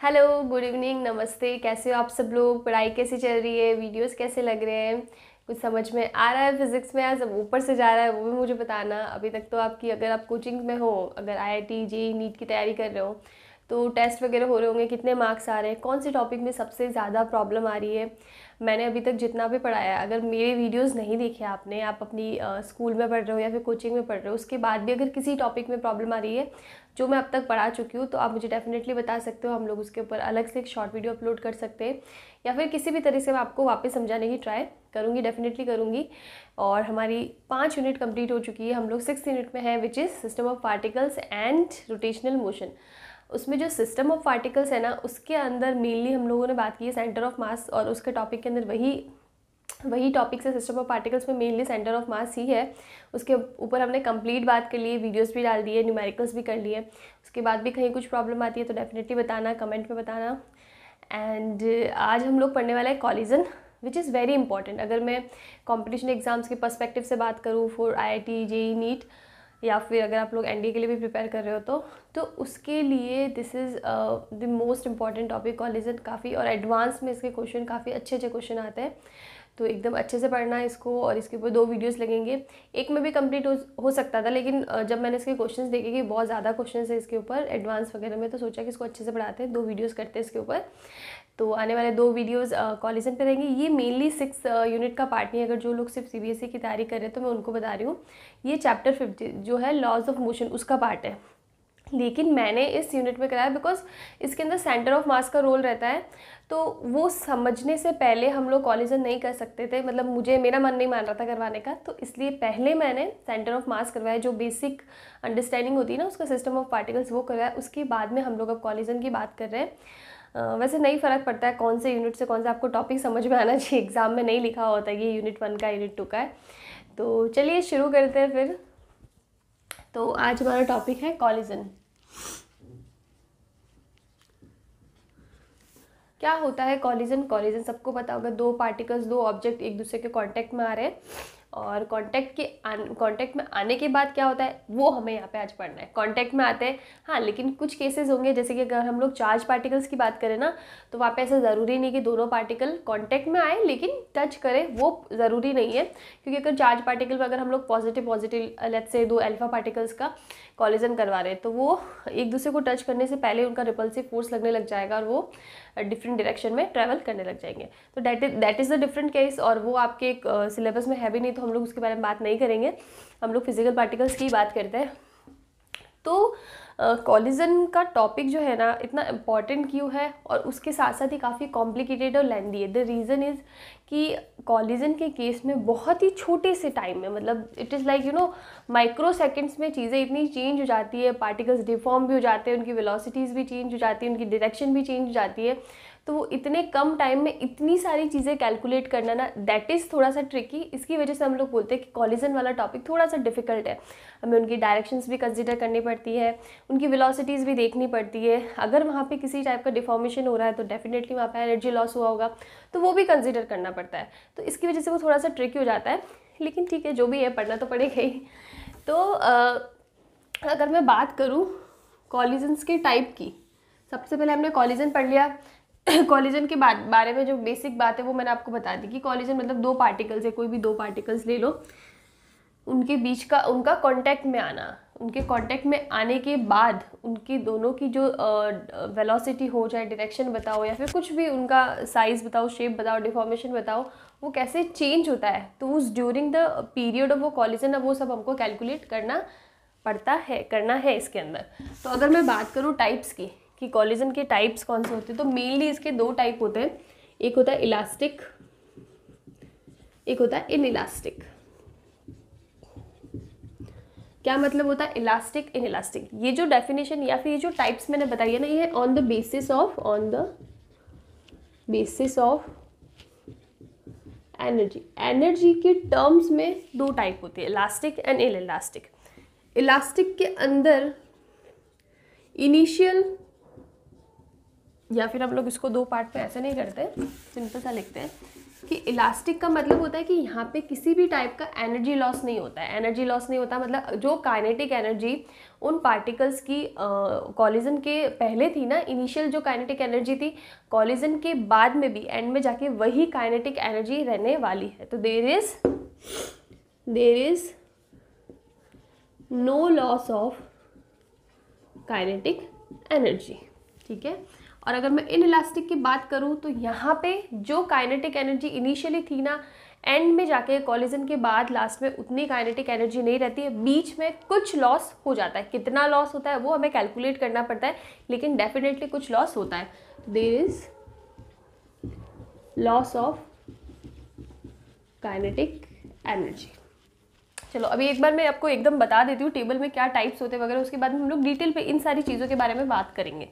Hello, good evening, नमस्ते। कैसे हो आप सब लोग? पढ़ाई कैसी चल रही है? वीडियोस कैसे लग रहे हैं? कुछ समझ में आ रहा है? फिजिक्स में आज ऊपर से जा रहा है वो भी मुझे बताना। अभी तक तो आपकी, अगर आप कोचिंग में हो, अगर आईआईटी जेईई नीट की तैयारी कर रहे हो तो टेस्ट वगैरह हो रहे होंगे, कितने मार्क्स आ रहे हैं, कौन से टॉपिक में सबसे ज़्यादा प्रॉब्लम आ रही है। मैंने अभी तक जितना भी पढ़ाया, अगर मेरे वीडियोस नहीं देखे आपने, आप अपनी स्कूल में पढ़ रहे हो या फिर कोचिंग में पढ़ रहे हो, उसके बाद भी अगर किसी टॉपिक में प्रॉब्लम आ रही है जो मैं अब तक पढ़ा चुकी हूँ, तो आप मुझे डेफिनेटली बता सकते हो। हम लोग उसके ऊपर अलग से एक शॉर्ट वीडियो अपलोड कर सकते हैं, या फिर किसी भी तरह से मैं आपको वापस समझाने की ट्राई करूँगी, डेफिनेटली करूँगी। और हमारी 5 यूनिट कंप्लीट हो चुकी है, हम लोग 6th यूनिट में है, which is system of particles and rotational motion. उसमें जो सिस्टम ऑफ पार्टिकल्स है ना, उसके अंदर मेनली हम लोगों ने बात की है सेंटर ऑफ मास, और उसके टॉपिक के अंदर वही टॉपिक से सिस्टम ऑफ पार्टिकल्स में मेनली सेंटर ऑफ मास ही है। उसके ऊपर हमने कंप्लीट बात कर ली है, वीडियोस भी डाल दिए, न्यूमेरिकल्स भी कर लिए। उसके बाद भी कहीं कुछ प्रॉब्लम आती है तो डेफिनेटली बताना, कमेंट में बताना। एंड आज हम लोग पढ़ने वाला है collision, which is very important. अगर मैं कॉम्पिटिशन एग्जाम्स के पर्सपेक्टिव से बात करूँ फॉर आईआईटी जेईई नीट, या फिर अगर आप लोग एनडीए के लिए भी प्रिपेयर कर रहे हो तो उसके लिए this is the most important topic collision. काफ़ी और एडवांस में इसके क्वेश्चन काफ़ी अच्छे अच्छे क्वेश्चन आते हैं, तो एकदम अच्छे से पढ़ना है इसको। और इसके ऊपर 2 वीडियोस लगेंगे, एक में भी कंप्लीट हो सकता था, लेकिन जब मैंने इसके क्वेश्चंस देखे कि बहुत ज़्यादा क्वेश्चंस है इसके ऊपर एडवांस वगैरह में, तो सोचा कि इसको अच्छे से पढ़ाते हैं, 2 वीडियोस करते हैं इसके ऊपर। तो आने वाले 2 वीडियोस कॉलिजन पे रहेंगे। ये मेनली 6 यूनिट का पार्ट नहीं है। अगर जो लोग सिर्फ सीबीएसई की तैयारी कर रहे हैं तो मैं उनको बता रही हूँ, ये चैप्टर 50 जो है लॉज ऑफ मोशन उसका पार्ट है। लेकिन मैंने इस यूनिट में कराया बिकॉज इसके अंदर सेंटर ऑफ मास का रोल रहता है, तो वो समझने से पहले हम लोग कॉलिजन नहीं कर सकते थे। मतलब मेरा मन नहीं मान रहा था करवाने का, तो इसलिए पहले मैंने सेंटर ऑफ मास करवाया, जो बेसिक अंडरस्टैंडिंग होती है ना उसका सिस्टम ऑफ पार्टिकल्स, वो करवाया। उसके बाद में हम लोग अब कॉलिजन की बात कर रहे हैं। वैसे नहीं फ़र्क पड़ता है कौन से यूनिट से कौन सा, आपको टॉपिक समझ में आना चाहिए। एग्ज़ाम में नहीं लिखा होता है कि यूनिट 1 का यूनिट 2 का है। तो चलिए शुरू करते हैं फिर। तो आज हमारा टॉपिक है कॉलिजन। क्या होता है कॉलिजन? कॉलिजन सबको पता होगा, 2 पार्टिकल्स, 2 ऑब्जेक्ट एक दूसरे के कांटेक्ट में आ रहे हैं, और कांटेक्ट में आने के बाद क्या होता है वो हमें यहाँ पे आज पढ़ना है। कांटेक्ट में आते हैं, हाँ, लेकिन कुछ केसेस होंगे, जैसे कि अगर हम लोग चार्ज पार्टिकल्स की बात करें ना, तो वहाँ पे ऐसा ज़रूरी नहीं कि दोनों पार्टिकल कांटेक्ट में आए लेकिन टच करें, वो ज़रूरी नहीं है। क्योंकि अगर चार्ज पार्टिकल में अगर हम लोग positive let's say 2 alpha particles का कॉलिजन करवा रहे हैं, तो वो एक दूसरे को टच करने से पहले उनका रिपल्सिव फोर्स लगने लग जाएगा और वो डिफरेंट डायरेक्शन में ट्रैवल करने लग जाएंगे। तो that is the different case, और वो आपके सिलेबस में है भी नहीं, तो हम लोग उसके बारे में बात नहीं करेंगे। हम लोग फिजिकल पार्टिकल्स की बात करते हैं। तो कॉलिजन का टॉपिक जो है ना, इतना इम्पॉर्टेंट क्यों है, और उसके साथ साथ ही काफ़ी कॉम्प्लिकेटेड और लेंदी है। द रीज़न इज़ कि कॉलिजन के केस में बहुत ही छोटे से टाइम में, मतलब it is like micro seconds में चीज़ें इतनी चेंज हो जाती है, पार्टिकल्स डिफॉर्म भी हो जाते हैं, उनकी वेलोसिटीज़ भी चेंज हो जाती है, उनकी डायरेक्शन भी चेंज हो जाती है। तो वो इतने कम टाइम में इतनी सारी चीज़ें कैलकुलेट करना ना, दैट इज़ थोड़ा सा ट्रिकी। इसकी वजह से हम लोग बोलते हैं कि कॉलिजन वाला टॉपिक थोड़ा सा डिफिकल्ट है। हमें उनकी डायरेक्शंस भी कंसिडर करनी पड़ती है, उनकी वेलोसिटीज़ भी देखनी पड़ती है। अगर वहाँ पे किसी टाइप का डिफॉर्मेशन हो रहा है तो डेफिनेटली वहाँ पे एनर्जी लॉस हुआ होगा, तो वो भी कंसिडर करना पड़ता है। तो इसकी वजह से वो थोड़ा सा ट्रिकी हो जाता है, लेकिन ठीक है, जो भी है पढ़ना तो पड़ेगा ही। तो अगर मैं बात करूँ कॉलिजन्स के टाइप की, सबसे पहले हमने कॉलिजन पढ़ लिया। कॉलिजन के बारे में जो बेसिक बात है वो मैंने आपको बता दी कि कॉलिजन मतलब 2 पार्टिकल्स है, कोई भी 2 पार्टिकल्स ले लो, उनके बीच का उनका कांटेक्ट में आना, उनके कांटेक्ट में आने के बाद उनकी दोनों की जो वेलोसिटी हो, चाहे डायरेक्शन बताओ या फिर कुछ भी उनका साइज़ बताओ, शेप बताओ, डिफॉर्मेशन बताओ, वो कैसे चेंज होता है, तो उस ड्यूरिंग द पीरियड ऑफ वो कॉलिजन, अब वो सब हमको कैलकुलेट करना है इसके अंदर। तो अगर मैं बात करूँ टाइप्स की कि कॉलिजन के टाइप्स कौन से होते हैं, तो मेनली इसके 2 टाइप होते हैं। एक होता है इलास्टिक, एक होता है इनइलास्टिक। क्या मतलब होता है इलास्टिक, इनइलास्टिक? ये जो डेफिनेशन या फिर ये जो टाइप्स मैंने बताई है ना, ये on the basis of energy के टर्म्स में 2 टाइप होती है, इलास्टिक एंड इनइलास्टिक। इलास्टिक के अंदर इनिशियल, या फिर हम लोग इसको 2 पार्ट पे ऐसे नहीं करते, सिंपल सा लिखते हैं, कि इलास्टिक का मतलब होता है कि यहाँ पे किसी भी टाइप का एनर्जी लॉस नहीं होता है। एनर्जी लॉस नहीं होता मतलब जो काइनेटिक एनर्जी उन पार्टिकल्स की कॉलिजन के पहले थी ना, इनिशियल जो काइनेटिक एनर्जी थी, कॉलिजन के बाद में भी एंड में जाके वही काइनेटिक एनर्जी रहने वाली है। तो there is no loss of kinetic energy, ठीक है। और अगर मैं इनइलास्टिक की बात करूँ तो यहाँ पे जो काइनेटिक एनर्जी इनिशियली थी ना, एंड में जाके कॉलिजन के बाद लास्ट में उतनी काइनेटिक एनर्जी नहीं रहती है, बीच में कुछ लॉस हो जाता है। कितना लॉस होता है वो हमें कैलकुलेट करना पड़ता है, लेकिन डेफिनेटली कुछ लॉस होता है। There is loss of kinetic energy. चलो अभी एक बार मैं आपको एकदम बता देती हूँ टेबल में क्या टाइप्स होते हैं वगैरह, उसके बाद में हम लोग डिटेल पे इन सारी चीज़ों के बारे में बात करेंगे।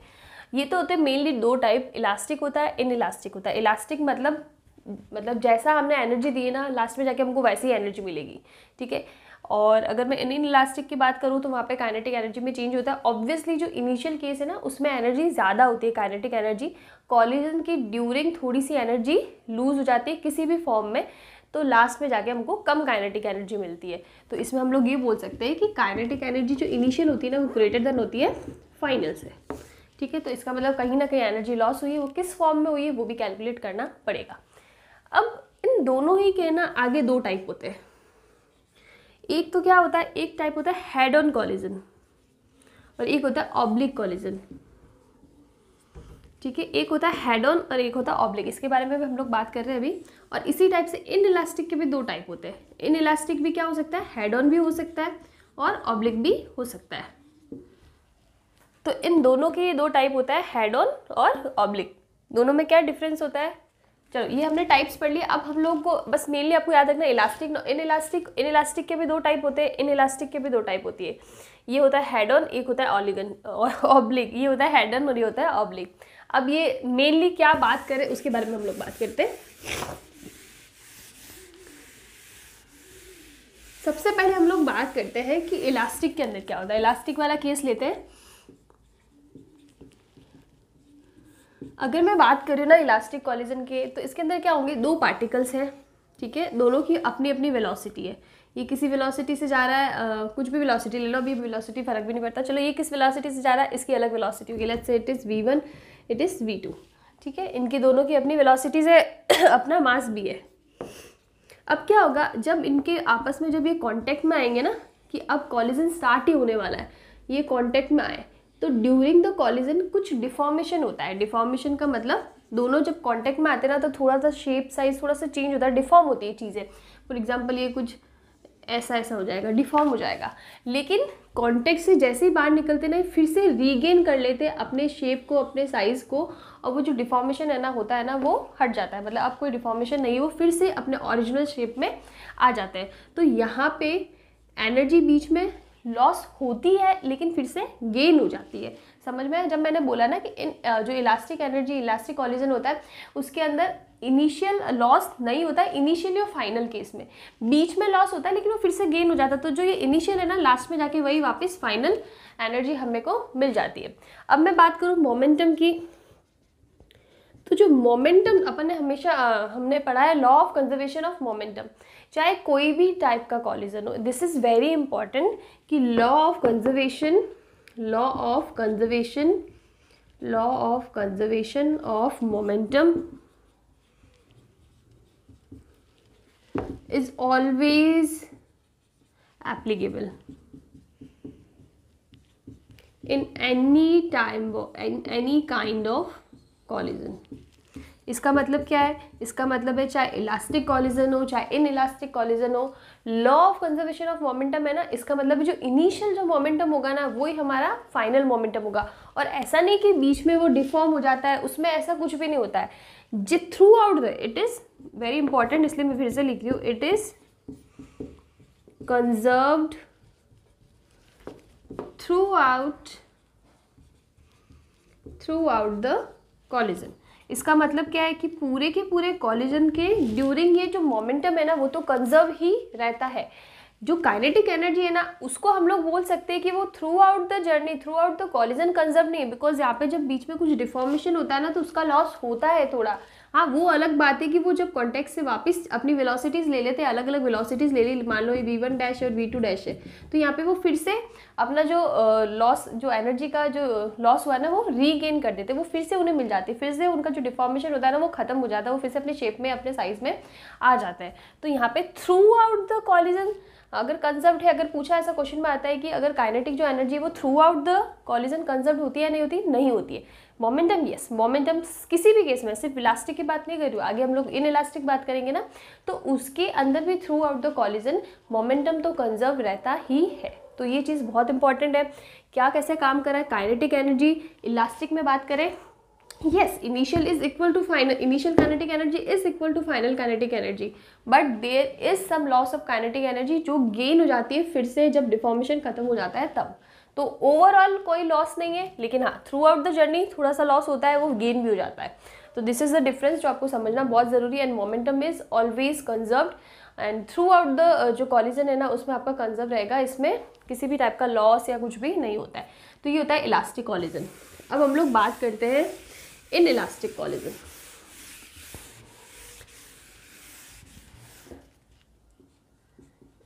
ये तो होते हैं मेनली दो टाइप, इलास्टिक होता है, इनइलास्टिक होता है। इलास्टिक मतलब जैसा हमने एनर्जी दी है ना, लास्ट में जाके हमको वैसी ही एनर्जी मिलेगी, ठीक है। और अगर मैं इनइलास्टिक की बात करूँ तो वहाँ पे काइनेटिक एनर्जी में चेंज होता है। ऑब्वियसली जो इनिशियल केस है ना, उसमें एनर्जी ज़्यादा होती है, काइनेटिक एनर्जी। कॉलिजन की ड्यूरिंग थोड़ी सी एनर्जी लूज हो जाती है किसी भी फॉर्म में, तो लास्ट में जाके हमको कम काइनेटिक एनर्जी मिलती है। तो इसमें हम लोग ये बोल सकते हैं कि काइनेटिक एनर्जी जो इनिशियल होती है ना, वो ग्रेटर देन होती है फाइनल से, ठीक है। तो इसका मतलब कहीं ना कहीं एनर्जी लॉस हुई है, वो किस फॉर्म में हुई है वो भी कैलकुलेट करना पड़ेगा। अब इन दोनों ही के ना आगे दो टाइप होते हैं। एक तो क्या होता है, एक टाइप होता है हेड ऑन कॉलिजन और एक होता है ऑब्लिक कॉलिजन, ठीक है। एक होता है हेड ऑन और एक होता है ऑब्लिक, इसके बारे में भी हम लोग बात कर रहे हैं अभी। और इसी टाइप से इनइलास्टिक के भी दो टाइप होते हैं। इनइलास्टिक भी क्या हो सकता है, हेड ऑन भी हो सकता है और ऑब्लिक भी हो सकता है। तो इन दोनों के ये दो टाइप होता है, हेड ऑन और ऑब्लिक। दोनों में क्या डिफरेंस होता है, चलो ये हमने टाइप्स पढ़ लिया। अब हम लोग को बस मेनली आपको याद रखना इलास्टिक इनइलास्टिक के भी दो टाइप होते हैं, इनइलास्टिक के भी दो टाइप होती है। ये होता है हेड ऑन, एक होता है ऑब्लिक। ये होता है हेड ऑन और ये होता है ऑब्लिक। अब ये मेनली क्या बात करें उसके बारे में हम लोग बात करते हैं। सबसे पहले हम लोग बात करते हैं कि इलास्टिक के अंदर क्या होता है। इलास्टिक वाला केस लेते हैं। अगर मैं बात करूँ ना इलास्टिक कॉलिजन के, तो इसके अंदर क्या होंगे, दो पार्टिकल्स हैं, ठीक है। दोनों की अपनी अपनी वेलोसिटी है। ये किसी वेलोसिटी से जा रहा है, कुछ भी वेलोसिटी ले लो, अभी वेलोसिटी फर्क भी नहीं पड़ता। चलो ये किस वेलोसिटी से जा रहा है, इसकी अलग वेलोसिटी होगी। Let's say it is v1, it is v2, ठीक है। इनकी दोनों की अपनी वेलोसिटी से अपना मास भी है। अब क्या होगा, जब इनके आपस में जब ये कांटेक्ट में आएंगे ना, कि अब कॉलिजन स्टार्ट ही होने वाला है, ये कांटेक्ट में आए, तो ड्यूरिंग द कॉलिजन कुछ डिफॉर्मेशन होता है। डिफॉर्मेशन का मतलब दोनों जब कांटेक्ट में आते हैं ना, तो थोड़ा सा शेप साइज थोड़ा सा चेंज होता है, डिफॉर्म होती है चीज़ें। फॉर एग्जांपल ये कुछ ऐसा ऐसा हो जाएगा, डिफॉर्म हो जाएगा। लेकिन कांटेक्ट से जैसे ही बाहर निकलते ना, फिर से रीगेन कर लेते हैं अपने शेप को, अपने साइज़ को, और वो जो डिफॉर्मेशन है ना होता है ना, वो हट जाता है। मतलब अब कोई डिफॉर्मेशन नहीं है, वो फिर से अपने ओरिजिनल शेप में आ जाते हैं। तो यहाँ पे एनर्जी बीच में लॉस होती है, लेकिन फिर से गेन हो जाती है। समझ में? जब मैंने बोला ना कि जो इलास्टिक एनर्जी, इलास्टिक कॉलिजन होता है, उसके अंदर इनिशियल लॉस नहीं होता है, इनिशियली और फाइनल केस में बीच में लॉस होता है, लेकिन वो फिर से गेन हो जाता है। तो जो ये इनिशियल है ना, लास्ट में जाके वही वापस फाइनल एनर्जी हमें को मिल जाती है। अब मैं बात करूँ मोमेंटम की, तो जो मोमेंटम अपन ने हमेशा हमने पढ़ा है, law of conservation of momentum. चाहे कोई भी टाइप का कॉलिजन हो, दिस इज वेरी इंपॉर्टेंट कि law of conservation of momentum is always applicable in any kind of collision। इसका मतलब क्या है? इसका मतलब है चाहे इलास्टिक कॉलिजन हो, चाहे इन इलास्टिक कॉलिजन हो, law of conservation of momentum है ना, इसका मतलब जो इनिशियल जो मोमेंटम होगा ना, वही हमारा फाइनल मोमेंटम होगा। और ऐसा नहीं कि बीच में वो डिफॉर्म हो जाता है, उसमें ऐसा कुछ भी नहीं होता है। जित through out the, it is very important, इसलिए मैं फिर से लिख रही हूँ, it is conserved through out the collision. इसका मतलब क्या है कि पूरे के पूरे कॉलिजन के ड्यूरिंग ये जो मोमेंटम है ना, वो तो कंजर्व ही रहता है। जो काइनेटिक एनर्जी है ना, उसको हम लोग बोल सकते हैं कि वो through out the journey, through out the collision conserve नहीं है। बिकॉज यहाँ पे जब बीच में कुछ डिफॉर्मेशन होता है ना, तो उसका लॉस होता है थोड़ा, हाँ वो अलग बात है कि वो जब कॉन्टेक्ट से वापस अपनी वेलोसिटीज़ ले लेते हैं, अलग अलग वेलोसिटीज़ ले ली, मान लो ये v1 डैश और v2 डैश है, तो यहाँ पे वो फिर से अपना जो लॉस, जो एनर्जी का जो लॉस हुआ ना वो रीगेन कर देते, वो फिर से उन्हें मिल जाती है, फिर से उनका जो डिफॉर्मेशन होता है ना वो खत्म हो जाता है, वो फिर से अपने शेप में, अपने साइज में आ जाता है। तो यहाँ पे थ्रू आउट द कॉलिजन अगर कंजर्व्ड है, अगर पूछा ऐसा क्वेश्चन में आता है कि अगर काइनेटिक जो एनर्जी है वो through out the collision conserved होती है या नहीं होती, नहीं होती है। मोमेंटम यस, मोमेंटम किसी भी केस में, सिर्फ इलास्टिक की बात नहीं कर रही हूँ, आगे हम लोग इन इलास्टिक बात करेंगे ना, तो उसके अंदर भी through out the collision momentum तो कंजर्व रहता ही है। तो ये चीज़ बहुत इंपॉर्टेंट है। क्या कैसे काम कर रहा है काइनेटिक एनर्जी, इलास्टिक में बात करें, yes, initial is equal to final, initial kinetic energy is equal to final kinetic energy, but there is some loss of kinetic energy जो गेन हो जाती है फिर से जब डिफॉर्मेशन खत्म हो जाता है तब। तो ओवरऑल कोई लॉस नहीं है, लेकिन हाँ थ्रू आउट द जर्नी थोड़ा सा लॉस होता है, वो गेन भी हो जाता है। तो दिस इज द डिफरेंस जो आपको समझना बहुत ज़रूरी है। And momentum is always conserved and through out the जो कॉलिजन है ना उसमें आपका कंजर्व रहेगा, इसमें किसी भी टाइप का लॉस या कुछ भी नहीं होता है। तो ये होता है इलास्टिक कॉलिजन। अब हम लोग बात करते हैं in elastic collision.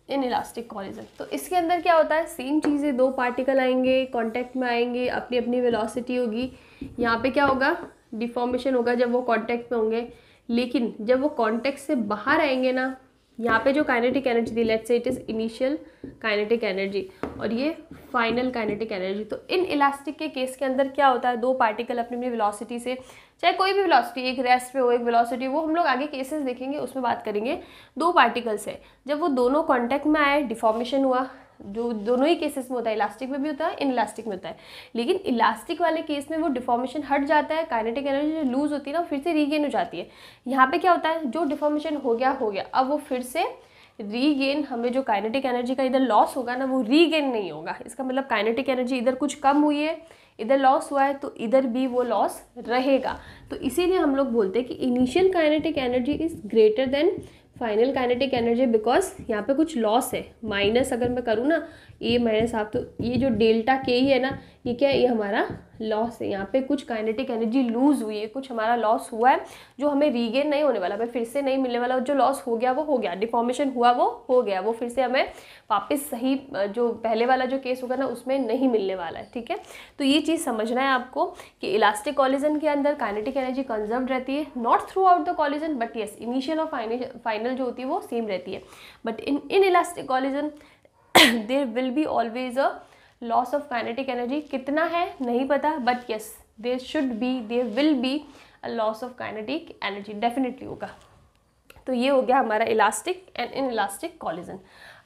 In elastic collision तो इसके अंदर क्या होता है, सेम चीज़ें, दो पार्टिकल आएंगे, कांटेक्ट में आएंगे, अपनी अपनी वेलोसिटी होगी, यहाँ पे क्या होगा, डिफॉर्मेशन होगा जब वो कांटेक्ट में होंगे, लेकिन जब वो कांटेक्ट से बाहर आएंगे ना, यहाँ पे जो काइनेटिक एनर्जी थी, let's say it is initial kinetic energy और ये फाइनल काइनेटिक एनर्जी। तो इन इलास्टिक के केस के अंदर क्या होता है, दो पार्टिकल अपनी अपनी वेलोसिटी से, चाहे कोई भी वेलोसिटी, एक रेस्ट पे हो एक वेलोसिटी, वो हम लोग आगे केसेस देखेंगे उसमें बात करेंगे, दो पार्टिकल्स है जब वो दोनों कॉन्टैक्ट में आए, डिफॉर्मेशन हुआ, जो दोनों ही केसेस में होता है, इलास्टिक में भी होता है, इन इलास्टिक में होता है। लेकिन इलास्टिक वाले केस में वो डिफॉर्मेशन हट जाता है, काइनेटिक एनर्जी जो लूज होती है ना फिर से रीगेन हो जाती है। यहाँ पे क्या होता है, जो डिफॉर्मेशन हो गया, अब वो फिर से रीगेन, हमें जो काइनेटिक एनर्जी का इधर लॉस होगा ना वो रीगेन नहीं होगा। इसका मतलब काइनेटिक एनर्जी इधर कुछ कम हुई है, इधर लॉस हुआ है, तो इधर भी वो लॉस रहेगा। तो इसीलिए हम लोग बोलते हैं कि initial kinetic energy is greater than final kinetic energy, because यहाँ पे कुछ लॉस है। माइनस अगर मैं करूँ ना ए माइनस हाफ, तो ये जो डेल्टा के ही है ना, ये क्या है, ये हमारा लॉस है। यहाँ पे कुछ काइनेटिक एनर्जी लूज हुई है, कुछ हमारा लॉस हुआ है जो हमें रीगेन नहीं होने वाला, हमें फिर से नहीं मिलने वाला। जो लॉस हो गया वो हो गया, डिफॉर्मेशन हुआ वो हो गया, वो फिर से हमें वापस सही जो पहले वाला जो केस होगा ना उसमें नहीं मिलने वाला है। ठीक है, तो ये चीज़ समझना है आपको कि इलास्टिक कॉलिजन के अंदर काइनेटिक एनर्जी कंजर्व्ड रहती है, not throughout the collision, but yes initial और फाइनल जो होती है वो सेम रहती है। But inelastic collision there will be always a loss of kinetic energy. कितना है नहीं पता, but yes there will be a loss of kinetic energy, definitely होगा। तो ये हो गया हमारा elastic and inelastic collision.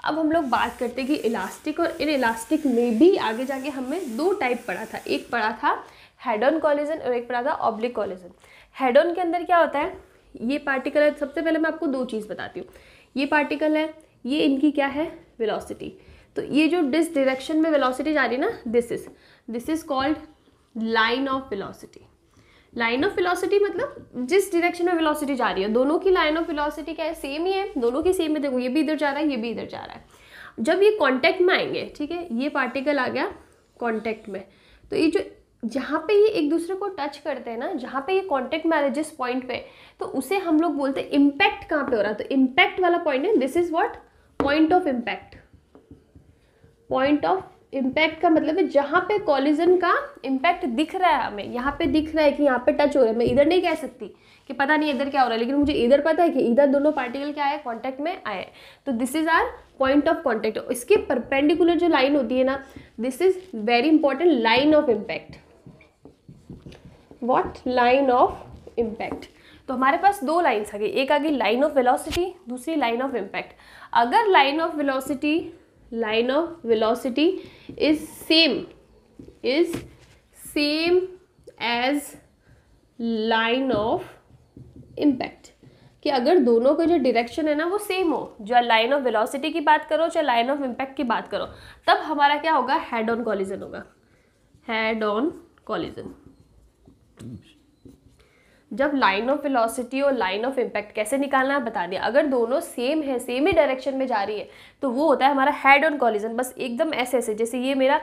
अब हम लोग बात करते हैं कि इलास्टिक और इन इलास्टिक में भी आगे जाके हमें दो टाइप पढ़ा था, एक पढ़ा था हेड ऑन कॉलिजन और एक पढ़ा था ऑब्लिक कॉलिजन। हेड ऑन के अंदर क्या होता है, ये पार्टिकल है, सबसे पहले मैं आपको दो चीज़ बताती हूँ। ये पार्टिकल है, ये इनकी क्या है, वेलोसिटी। तो ये जो डिस डायरेक्शन में वेलोसिटी जा रही है ना, this is called line of velocity. Line of velocity मतलब जिस डायरेक्शन में वेलोसिटी जा रही है, दोनों की लाइन ऑफ वेलोसिटी क्या है, सेम ही है, दोनों की सेम है। देखो ये भी इधर जा रहा है, ये भी इधर जा रहा है। जब ये कांटेक्ट में आएंगे, ठीक है, ये पार्टिकल आ गया कांटेक्ट में, तो ये जो जहाँ पे ये एक दूसरे को टच करते हैं ना, जहाँ पे ये कांटेक्ट में आ रहे हैं जिस पॉइंट पे, तो उसे हम लोग बोलते हैं इम्पैक्ट। कहाँ पे हो रहा है, तो इम्पैक्ट वाला पॉइंट है, this is what, point of impact. Point of impact का मतलब है जहाँ पे कॉलिजन का इम्पैक्ट दिख रहा है, हमें यहाँ पे दिख रहा है कि यहाँ पे टच हो रहा है। मैं इधर नहीं कह सकती कि पता नहीं इधर क्या हो रहा है, लेकिन मुझे इधर पता है कि इधर दोनों पार्टिकल क्या है, कांटेक्ट में आए। तो this is our point of contact. इसके परपेंडिकुलर जो लाइन होती है ना, this is very important, line of impact. What, line of impact. तो हमारे पास दो लाइन्स आ गई, एक आ गई लाइन ऑफ वेलोसिटी, दूसरी लाइन ऑफ इम्पैक्ट। अगर line of velocity is same as line of impact, कि अगर दोनों का जो डायरेक्शन है ना वो सेम हो, जो लाइन ऑफ वेलोसिटी की बात करो चाहे लाइन ऑफ इम्पैक्ट की बात करो, तब हमारा क्या होगा, हेड ऑन कॉलिजन होगा। Head on collision. जब लाइन ऑफ वेलोसिटी और लाइन ऑफ इम्पैक्ट कैसे निकालना है बता दिया। अगर दोनों सेम है, सेम ही डायरेक्शन में जा रही है, तो वो होता है हमारा हेड ऑन कॉलिजन। बस एकदम ऐसे ऐसे, जैसे ये मेरा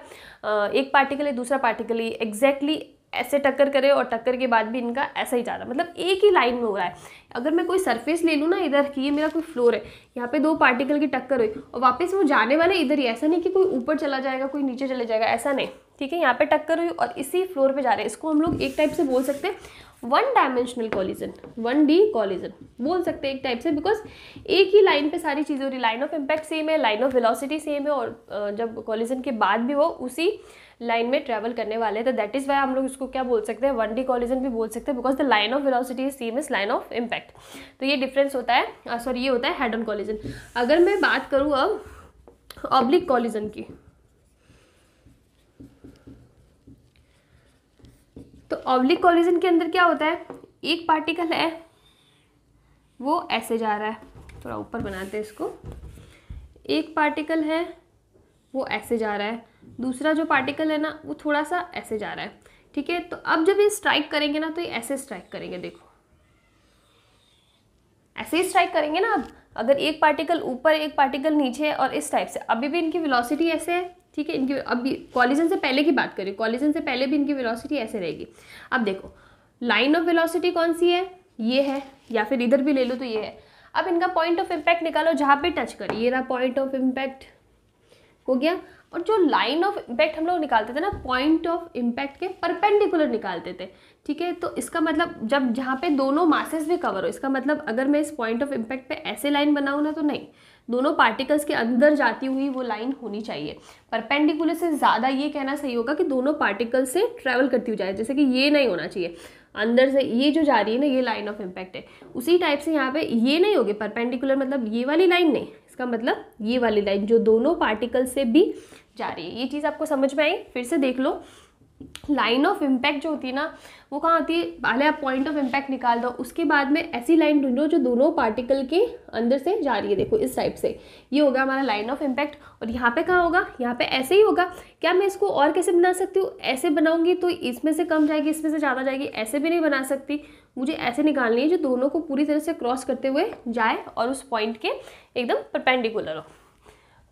एक पार्टिकल है, दूसरा पार्टिकल है, एग्जैक्टली ऐसे टक्कर करे और टक्कर के बाद भी इनका ऐसा ही जा रहा है, मतलब एक ही लाइन में हो रहा है। अगर मैं कोई सरफेस ले लूँ ना इधर कि ये मेरा कोई फ्लोर है, यहाँ पे दो पार्टिकल की टक्कर हुई और वापस वो जाने वाले इधर ही, ऐसा नहीं कि कोई ऊपर चला जाएगा कोई नीचे चले जाएगा, ऐसा नहीं, ठीक है। यहाँ पे टक्कर हुई और इसी फ्लोर पे जा रहे हैं, इसको हम लोग एक टाइप से बोल सकते हैं one dimensional collision, 1D collision बोल सकते हैं एक टाइप से, बिकॉज एक ही लाइन पे सारी चीज़ें हो रही, लाइन ऑफ इम्पैक्ट सेम है, लाइन ऑफ वेलोसिटी सेम है, और जब कॉलिजन के बाद भी वो उसी लाइन में ट्रैवल करने वाले हैं, तो दैट इज़ वाई हम लोग इसको क्या बोल सकते हैं, 1D कॉलिजन भी बोल सकते हैं, because the line of velocity is same is line of impact. तो ये डिफरेंस होता है, सॉरी ये होता है हेड ऑन कॉलिजन। अगर मैं बात करूँ अब ऑब्लिक कॉलिजन की, तो ऑब्लिक कॉलिजन के अंदर क्या होता है, एक पार्टिकल है वो ऐसे जा रहा है, थोड़ा ऊपर बनाते हैं इसको, एक पार्टिकल है वो ऐसे जा रहा है, दूसरा जो पार्टिकल है ना वो थोड़ा सा ऐसे जा रहा है, ठीक है। तो अब जब ये स्ट्राइक करेंगे ना तो ये ऐसे स्ट्राइक करेंगे, देखो ऐसे ही स्ट्राइक करेंगे ना। अब अगर एक पार्टिकल ऊपर एक पार्टिकल नीचे है और इस टाइप से, अभी भी इनकी वेलोसिटी ऐसे है, ठीक है। इनकी अभी कॉलिजन से पहले की बात करें, कॉलिजन से पहले भी इनकी वेलोसिटी ऐसे रहेगी। अब देखो लाइन ऑफ वेलोसिटी कौन सी है, ये है, या फिर इधर भी ले लो तो ये है। अब इनका पॉइंट ऑफ इम्पैक्ट निकालो जहाँ पे टच करे, ये रहा पॉइंट ऑफ इम्पैक्ट हो गया। और जो लाइन ऑफ इम्पैक्ट हम लोग निकालते थे ना, पॉइंट ऑफ इम्पैक्ट के परपेंडिकुलर निकालते थे, ठीक है। तो इसका मतलब जब जहाँ पे दोनों मासेस भी कवर हो, इसका मतलब अगर मैं इस पॉइंट ऑफ इम्पैक्ट पे ऐसे लाइन बनाऊँ ना तो नहीं, दोनों पार्टिकल्स के अंदर जाती हुई वो लाइन होनी चाहिए। परपेंडिकुलर से ज़्यादा ये कहना सही होगा कि दोनों पार्टिकल से ट्रैवल करती हुई जाए, जैसे कि ये नहीं होना चाहिए, अंदर से ये जो जा रही है ना ये लाइन ऑफ इम्पैक्ट है, उसी टाइप से यहाँ पे ये नहीं होगी परपेंडिकुलर, मतलब ये वाली लाइन नहीं, इसका मतलब ये वाली लाइन जो दोनों पार्टिकल से भी जा रही है। ये चीज़ आपको समझ में आई, फिर से देख लो। लाइन ऑफ इम्पैक्ट जो होती है ना वो कहाँ होती है, पहले आप पॉइंट ऑफ इम्पैक्ट निकाल दो, उसके बाद में ऐसी लाइन ढूंढो जो दोनों पार्टिकल के अंदर से जा रही है, देखो इस टाइप से, ये होगा हमारा लाइन ऑफ इम्पैक्ट। और यहाँ पे कहाँ होगा, यहाँ पे ऐसे ही होगा। क्या मैं इसको और कैसे बना सकती हूँ, ऐसे बनाऊंगी तो इसमें से कम जाएगी इसमें से ज़्यादा जाएगी, ऐसे भी नहीं बना सकती, मुझे ऐसे निकालनी है जो दोनों को पूरी तरह से क्रॉस करते हुए जाए और उस पॉइंट के एकदम परपेंडिकुलर हो।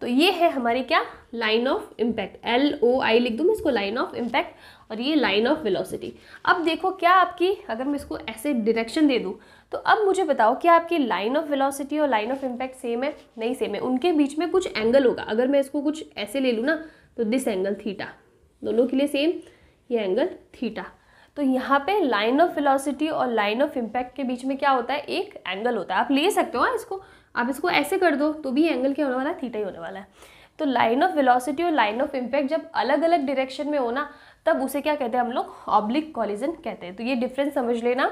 तो ये है हमारी क्या, लाइन ऑफ इम्पैक्ट, LOI लिख दूँ मैं इसको, लाइन ऑफ इम्पैक्ट, और ये लाइन ऑफ वेलोसिटी। अब देखो क्या आपकी, अगर मैं इसको ऐसे डायरेक्शन दे दूँ तो अब मुझे बताओ क्या आपकी लाइन ऑफ वेलोसिटी और लाइन ऑफ इम्पैक्ट सेम है, नहीं सेम है, उनके बीच में कुछ एंगल होगा। अगर मैं इसको कुछ ऐसे ले लूँ ना तो दिस एंगल थीटा, दोनों के लिए सेम, ये एंगल थीटा। तो यहाँ पे लाइन ऑफ वेलोसिटी और लाइन ऑफ इम्पैक्ट के बीच में क्या होता है, एक एंगल होता है। आप ले सकते हो इसको, आप इसको ऐसे कर दो तो भी एंगल क्या होने वाला है, थीटा ही होने वाला है। तो लाइन ऑफ वेलोसिटी और लाइन ऑफ इम्पैक्ट जब अलग अलग डायरेक्शन में हो ना तब उसे क्या कहते हैं हम लोग, ऑब्लिक कॉलिजन कहते हैं। तो ये डिफरेंस समझ लेना,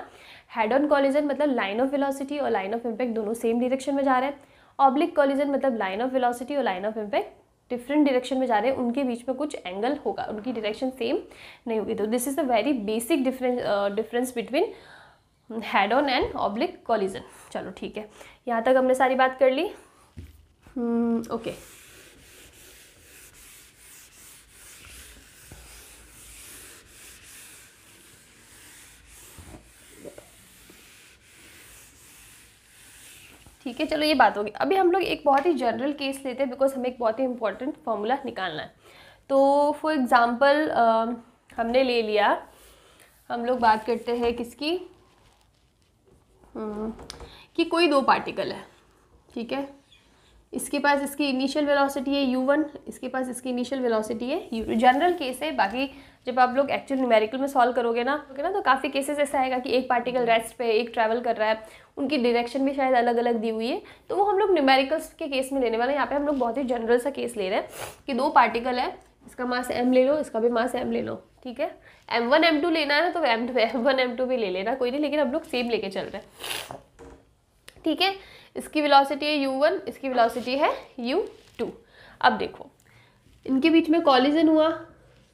हेड ऑन कॉलिजन मतलब लाइन ऑफ वेलोसिटी और लाइन ऑफ इम्पैक्ट दोनों सेम डायरेक्शन में जा रहे हैं, ऑब्लिक कॉलिजन मतलब लाइन ऑफ वेलोसिटी और line of impact different direction में जा रहे हैं, उनके बीच में कुछ एंगल होगा, उनकी डायरेक्शन सेम नहीं होगी। तो this is the very basic difference between head on and oblique collision. चलो ठीक है, यहाँ तक हमने सारी बात कर ली। ओके ठीक है, चलो ये बात होगी। अभी हम लोग एक बहुत ही जनरल केस लेते हैं बिकॉज हमें एक बहुत ही इंपॉर्टेंट फॉर्मूला निकालना है। तो फॉर एग्जांपल हमने ले लिया, हम लोग बात करते हैं किसकी, कि कोई दो पार्टिकल है, ठीक है, इसके पास इसकी इनिशियल वेलोसिटी है u1, इसके पास इसकी इनिशियल वेलोसिटी है u2। जनरल केस है, बाकी जब आप लोग एक्चुअल न्यूमेरिकल में सॉल्व करोगे ना तो काफ़ी केसेस ऐसा आएगा कि एक पार्टिकल रेस्ट पे, एक ट्रैवल कर रहा है, उनकी डायरेक्शन भी शायद अलग अलग दी हुई है, तो वो हम लोग न्यूमेरिकल्स के केस में लेने वाले हैं। यहाँ पे हम लोग बहुत ही जनरल सा केस ले रहे हैं कि दो पार्टिकल है, इसका मास m ले लो, इसका भी मास m ले लो, ठीक है। m1 m2 लेना है ना तो m1 m2 भी ले लेना, कोई नहीं, लेकिन हम लोग सेम लेके चल रहे हैं, ठीक है। इसकी वेलोसिटी है u1, इसकी वेलोसिटी है u2। अब देखो इनके बीच में कॉलिजन हुआ,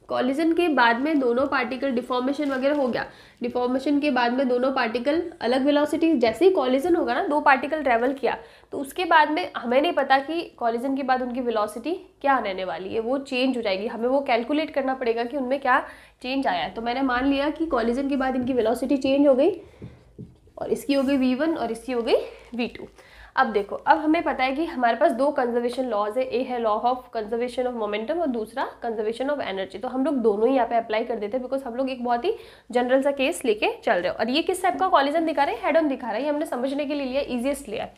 कॉलिजन के बाद में दोनों पार्टिकल डिफॉर्मेशन वगैरह हो गया, डिफॉर्मेशन के बाद में दोनों पार्टिकल अलग वेलोसिटी, जैसे ही कॉलिजन होगा ना, दो पार्टिकल ट्रैवल किया तो उसके बाद में हमें नहीं पता कि कॉलिजन के बाद उनकी वेलोसिटी क्या रहने वाली है, वो चेंज हो जाएगी, हमें वो कैलकुलेट करना पड़ेगा कि उनमें क्या चेंज आया है। तो मैंने मान लिया कि कॉलिजन के बाद इनकी वेलोसिटी चेंज हो गई और इसकी हो गई v1 और इसकी हो गई v2। अब देखो, अब हमें पता है कि हमारे पास दो कंजर्वेशन लॉज है, ए है law of conservation of momentum और दूसरा कंजर्वेशन ऑफ एनर्जी। तो हम लोग दोनों ही यहाँ पे अप्लाई कर देते हैं, बिकॉज हम लोग एक बहुत ही जनरल सा केस लेके चल रहे हो। और ये किस टाइप का कॉलिजन दिखा रहे हैं, हेड ऑन दिखा रहा है, ये हमने समझने के लिए लिया, ईजिएस्ट लिया है,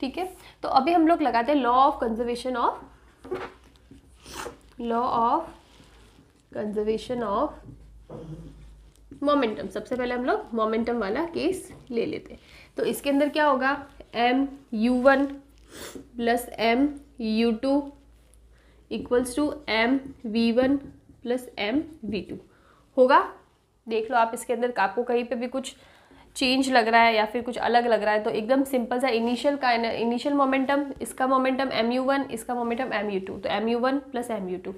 ठीक है। तो अभी हम लोग लगाते हैं law of conservation of momentum. सबसे पहले हम लोग मोमेंटम वाला केस ले लेते हैं। तो इसके अंदर क्या होगा, mu1 plus mu2 equals to mv1 plus mv2 होगा। देख लो आप इसके अंदर, आपको कहीं पे भी कुछ चेंज लग रहा है या फिर कुछ अलग लग रहा है तो एकदम सिंपल सा इनिशियल मोमेंटम, इसका मोमेंटम mu1, इसका मोमेंटम mu2, तो mu1 प्लस mu2,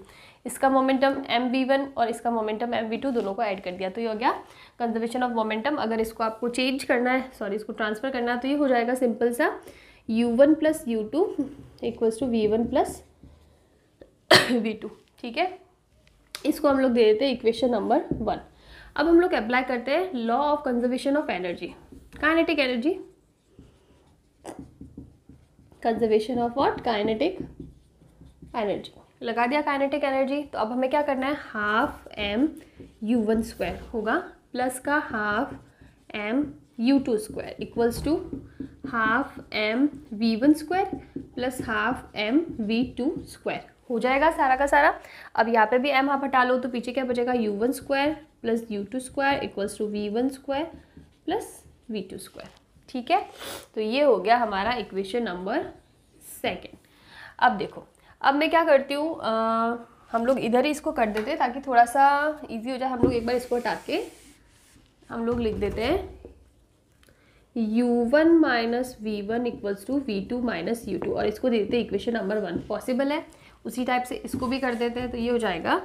इसका मोमेंटम mv1 और इसका मोमेंटम mv2, दोनों को ऐड कर दिया तो ये हो गया कंजर्वेशन ऑफ मोमेंटम। अगर इसको आपको चेंज करना है, सॉरी इसको ट्रांसफर करना है, तो ये हो जाएगा सिंपल सा u1 plus u2 equals to v1 plus v2, ठीक है। इसको हम लोग दे देते हैं इक्वेशन नंबर 1। अब हम लोग अप्लाई करते हैं law of conservation of energy, kinetic energy, conservation of what, kinetic energy. लगा दिया काइनेटिक एनर्जी। तो अब हमें क्या करना है, हाफ m u1 स्क्वायर होगा प्लस का half m u2 square equals to half m v1 square plus half m v2 square हो जाएगा सारा का सारा। अब यहाँ पे भी m आप हटा लो तो पीछे क्या बचेगा, u1 square plus u2 square equals to v1 square plus v2 square, ठीक है। तो ये हो गया हमारा इक्वेशन नंबर 2। अब देखो, अब मैं क्या करती हूँ, हम लोग इधर ही इसको कर देते हैं ताकि थोड़ा सा इजी हो जाए। हम लोग एक बार इसको हटा के हम लोग लिख देते हैं u1 minus v1 equals to v2 minus u2 और इसको दे देते हैं इक्वेशन नंबर 1। पॉसिबल है, उसी टाइप से इसको भी कर देते हैं। तो ये हो जाएगा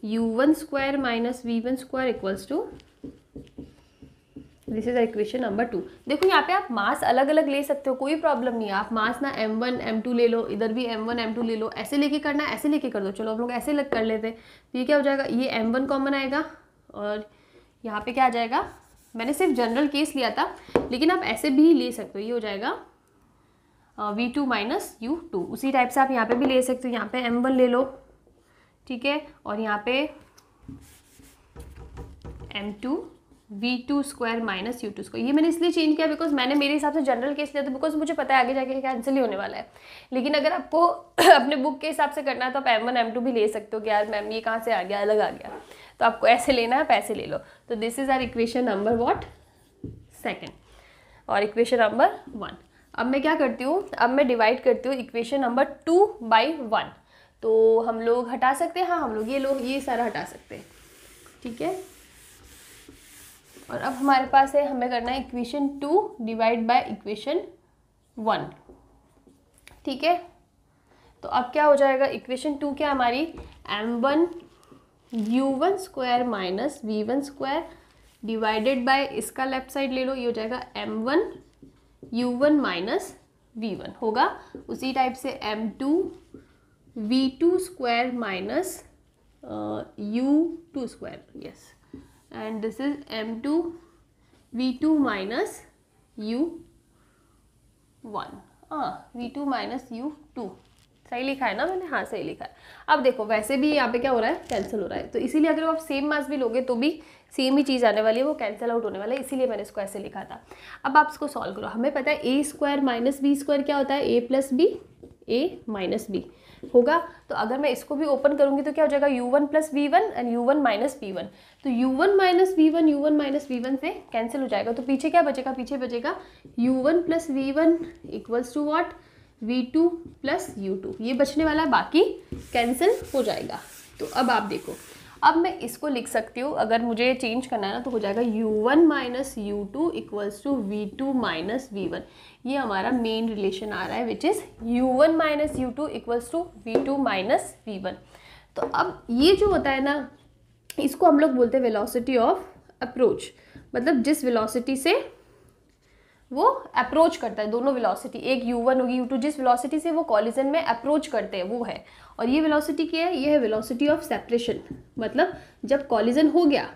u1 square minus v1 square equals to, this is equation number 2। देखो यहाँ पे आप मास अलग अलग ले सकते हो, कोई प्रॉब्लम नहीं है। आप मास ना m1 m2 ले लो, इधर भी m1 m2 ले लो, ऐसे लेके करना है ऐसे लेके कर दो। चलो हम लोग ऐसे लग कर लेते हैं। तो ये क्या हो जाएगा, ये m1 कॉमन आएगा और यहाँ पे क्या आ जाएगा, मैंने सिर्फ जनरल केस लिया था लेकिन आप ऐसे भी ले सकते हो। ये हो जाएगा v2 माइनस u2। उसी टाइप से आप यहाँ पे भी ले सकते हो, यहाँ पे m1 ले लो, ठीक है, और यहाँ पे m2 v2 square minus u2 square. ये मैंने इसलिए चेंज किया बिकॉज मैंने मेरे हिसाब से जनरल केस लिया था, बिकॉज मुझे पता है आगे जाके कैंसिल ही होने वाला है। लेकिन अगर आपको अपने बुक के हिसाब से करना है तो आप m1 m2 भी ले सकते हो कि यार मैम ये कहाँ से आ गया, अलग आ गया, तो आपको ऐसे लेना है, आप ऐसे ले लो। तो this is our equation number what, 2 और इक्वेशन नंबर 1। अब मैं क्या करती हूँ, अब मैं डिवाइड करती हूँ इक्वेशन नंबर 2 बाई 1। तो हम लोग हटा सकते हैं, हाँ हम लोग ये लोग ये सारा हटा सकते हैं, ठीक है। और अब हमारे पास है, हमें करना है इक्वेशन 2 डिवाइड बाय इक्वेशन 1, ठीक है। तो अब क्या हो जाएगा, इक्वेशन 2 क्या हमारी, m1 u1 square minus v1 square divided by, इसका लेफ्ट साइड ले लो, ये हो जाएगा m1 u1 माइनस v1 होगा। उसी टाइप से m2 v2 square minus u2 square, yes, and this is m2 v2 minus u1, v2 minus u2, सही लिखा है ना मैंने, हाँ सही लिखा है। अब देखो वैसे भी यहाँ पे क्या हो रहा है, कैंसिल हो रहा है, तो इसीलिए अगर आप सेम मास भी लोगे तो भी सेम ही चीज़ आने वाली है, वो कैंसिल आउट होने वाला है, इसीलिए मैंने इसको ऐसे लिखा था। अब आप इसको सॉल्व करो। हमें पता है a square minus b square क्या होता है, a plus B, a minus B होगा। तो अगर मैं इसको भी ओपन करूंगी तो क्या हो जाएगा, u1 plus v1 and u1 minus v1। तो u1 minus v1 u1 minus v1 से कैंसिल हो जाएगा, तो पीछे क्या बचेगा, पीछे बचेगा u1 plus v1 equals to what, v2 plus u2। ये बचने वाला है, बाकी कैंसिल हो जाएगा। तो अब आप देखो, अब मैं इसको लिख सकती हूँ, अगर मुझे चेंज करना है ना तो हो जाएगा u1 minus u2 equals to v2 minus v1। ये हमारा मेन रिलेशन आ रहा है which is u1 minus u2 equals to v2 minus v1। तो अब ये जो होता है ना, इसको हम लोग बोलते हैं वेलोसिटी ऑफ अप्रोच, मतलब जिस वेलोसिटी से वो अप्रोच करता है, दोनों वेलोसिटी, एक u1 होगी u2, जिस वेलोसिटी से वो कॉलिजन में अप्रोच करते हैं वो है। और ये वेलोसिटी क्या है, ये है वेलोसिटी ऑफ सेपरेशन, मतलब जब कॉलिजन हो गया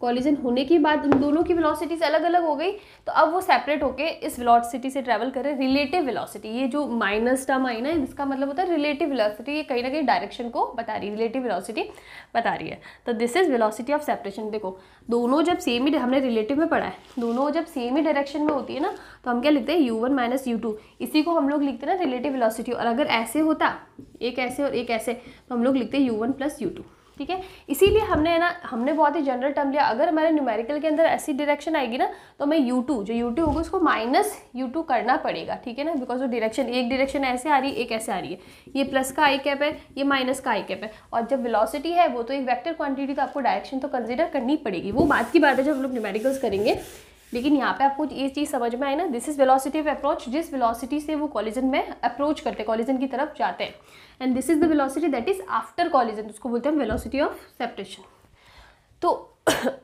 कॉलिजन होने के बाद उन दोनों की वेलोसिटीज अलग अलग हो गई, तो अब वो सेपरेट होके इस वेलोसिटी से ट्रैवल कर रहे हैं। रिलेटिव वेलोसिटी, ये जो माइनस टर्म आई ना, इसका मतलब होता है रिलेटिव वेलोसिटी, ये कहीं ना कहीं डायरेक्शन को बता रही है, रिलेटिव वेलोसिटी बता रही है। तो this is velocity of separation. देखो दोनों जब सेम ही, हमने रिलेटिव में पढ़ा है, दोनों जब सेम ही डायरेक्शन में होती है ना, तो हम क्या लिखते हैं u1 माइनस u2, इसी को हम लोग लिखते हैं ना रिलेटिव वेलोसिटी। और अगर ऐसे होता, एक ऐसे और एक ऐसे, तो हम लोग लिखते हैं u1 प्लस u2, ठीक है। इसीलिए हमने बहुत ही जनरल टर्म लिया। अगर हमारे न्यूमेरिकल के अंदर ऐसी डायरेक्शन आएगी ना, तो हमें u2 जो u2 होगा उसको माइनस u2 करना पड़ेगा, ठीक है ना, बिकॉज वो डायरेक्शन, एक डायरेक्शन ऐसे आ रही है, एक ऐसे आ रही है, ये प्लस का आई कैप है, ये माइनस का आई कैप है। और जब वेलोसिटी है वो तो एक वेक्टर क्वांटिटी, तो आपको डायरेक्शन तो कंसिडर करनी पड़ेगी, वो बात की बात है जब हम लोग न्यूमेरिकल्स करेंगे। लेकिन यहाँ पे आपको ये चीज़ समझ में आई ना, this is velocity of approach, जिस वेलोसिटी से वो कॉलिजन में अप्रोच करते हैं, कॉलिजन की तरफ जाते हैं। And this is the velocity that is after collision, उसको बोलते हैं वेलोसिटी ऑफ सेपरेशन। तो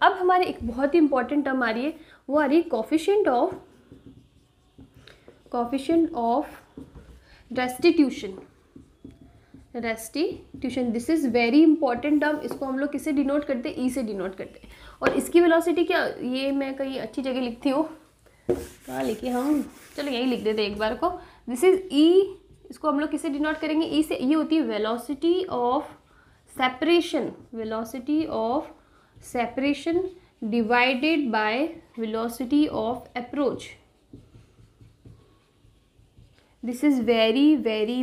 अब हमारे एक बहुत ही इंपॉर्टेंट टर्म आ रही है, वो आ रही है coefficient of restitution. This is very important term. इसको हम लोग किससे डिनोट करते हैं, ई से डिनोट करते हैं। और इसकी वेलोसिटी क्या, ये मैं कहीं अच्छी जगह लिखती हूँ, कहाँ लिखी हम, चलो यही लिख देते एक बार को। दिस इज ई, इसको हम लोग किससे डिनोट करेंगे, ई से। ये होती है velocity of separation divided by velocity of approach. This is very very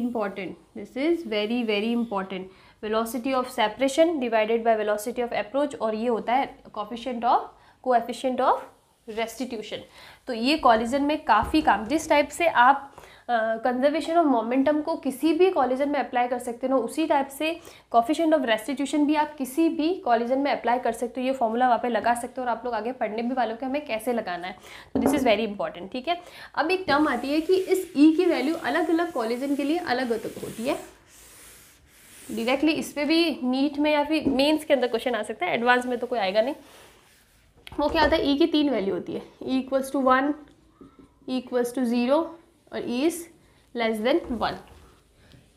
important, velocity of separation divided by velocity of approach, और ये होता है कोएफिशिएंट ऑफ रेस्टिट्यूशन। तो ये कॉलिजन में काफ़ी काम, जिस टाइप से आप कंजर्वेशन ऑफ मोमेंटम को किसी भी कॉलिजन में अप्लाई कर सकते हो, उसी टाइप से कोएफिशिएंट ऑफ रेस्टिट्यूशन भी आप किसी भी कॉलिजन में अप्लाई कर सकते हो। ये फॉर्मूला वहाँ पे लगा सकते हो, और आप लोग आगे पढ़ने भी वालों कि हमें कैसे लगाना है। तो दिस इज़ वेरी इंपॉर्टेंट, ठीक है। अब एक टर्म आती है कि इस ई की वैल्यू अलग अलग कॉलिजन के लिए अलग अलग होती है। डायरेक्टली इस पर भी नीट में या फिर मेंस के अंदर क्वेश्चन आ सकता है, एडवांस में तो कोई आएगा नहीं। वो क्या होता है, ई की 3 वैल्यू होती है, E equals to 1, E equals to 0 और ई इज लेस देन 1।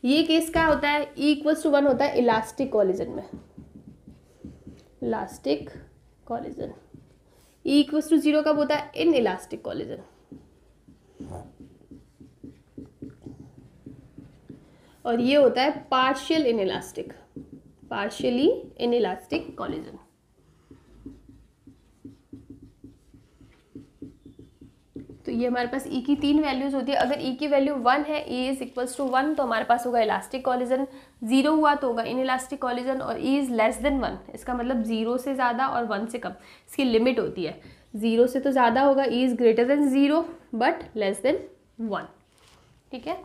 ये केस क्या होता है, ई इक्वल्स टू 1 होता है इलास्टिक कॉलिजन में, elastic collision. E equals to 0 कब होता है, इन इलास्टिक कॉलिजन। और ये होता है पार्शियली इन इलास्टिक कॉलिजन। तो ये हमारे पास ई की 3 वैल्यूज होती है। अगर ई की वैल्यू 1 है, ई इज इक्वल्स टू 1, तो हमारे पास होगा इलास्टिक कॉलिजन। 0 हुआ तो होगा इन इलास्टिक कॉलिजन, और ई इज लेस देन 1, इसका मतलब 0 से ज़्यादा और 1 से कम। इसकी लिमिट होती है, 0 से तो ज़्यादा होगा, E is greater than 0 but less than 1, ठीक है।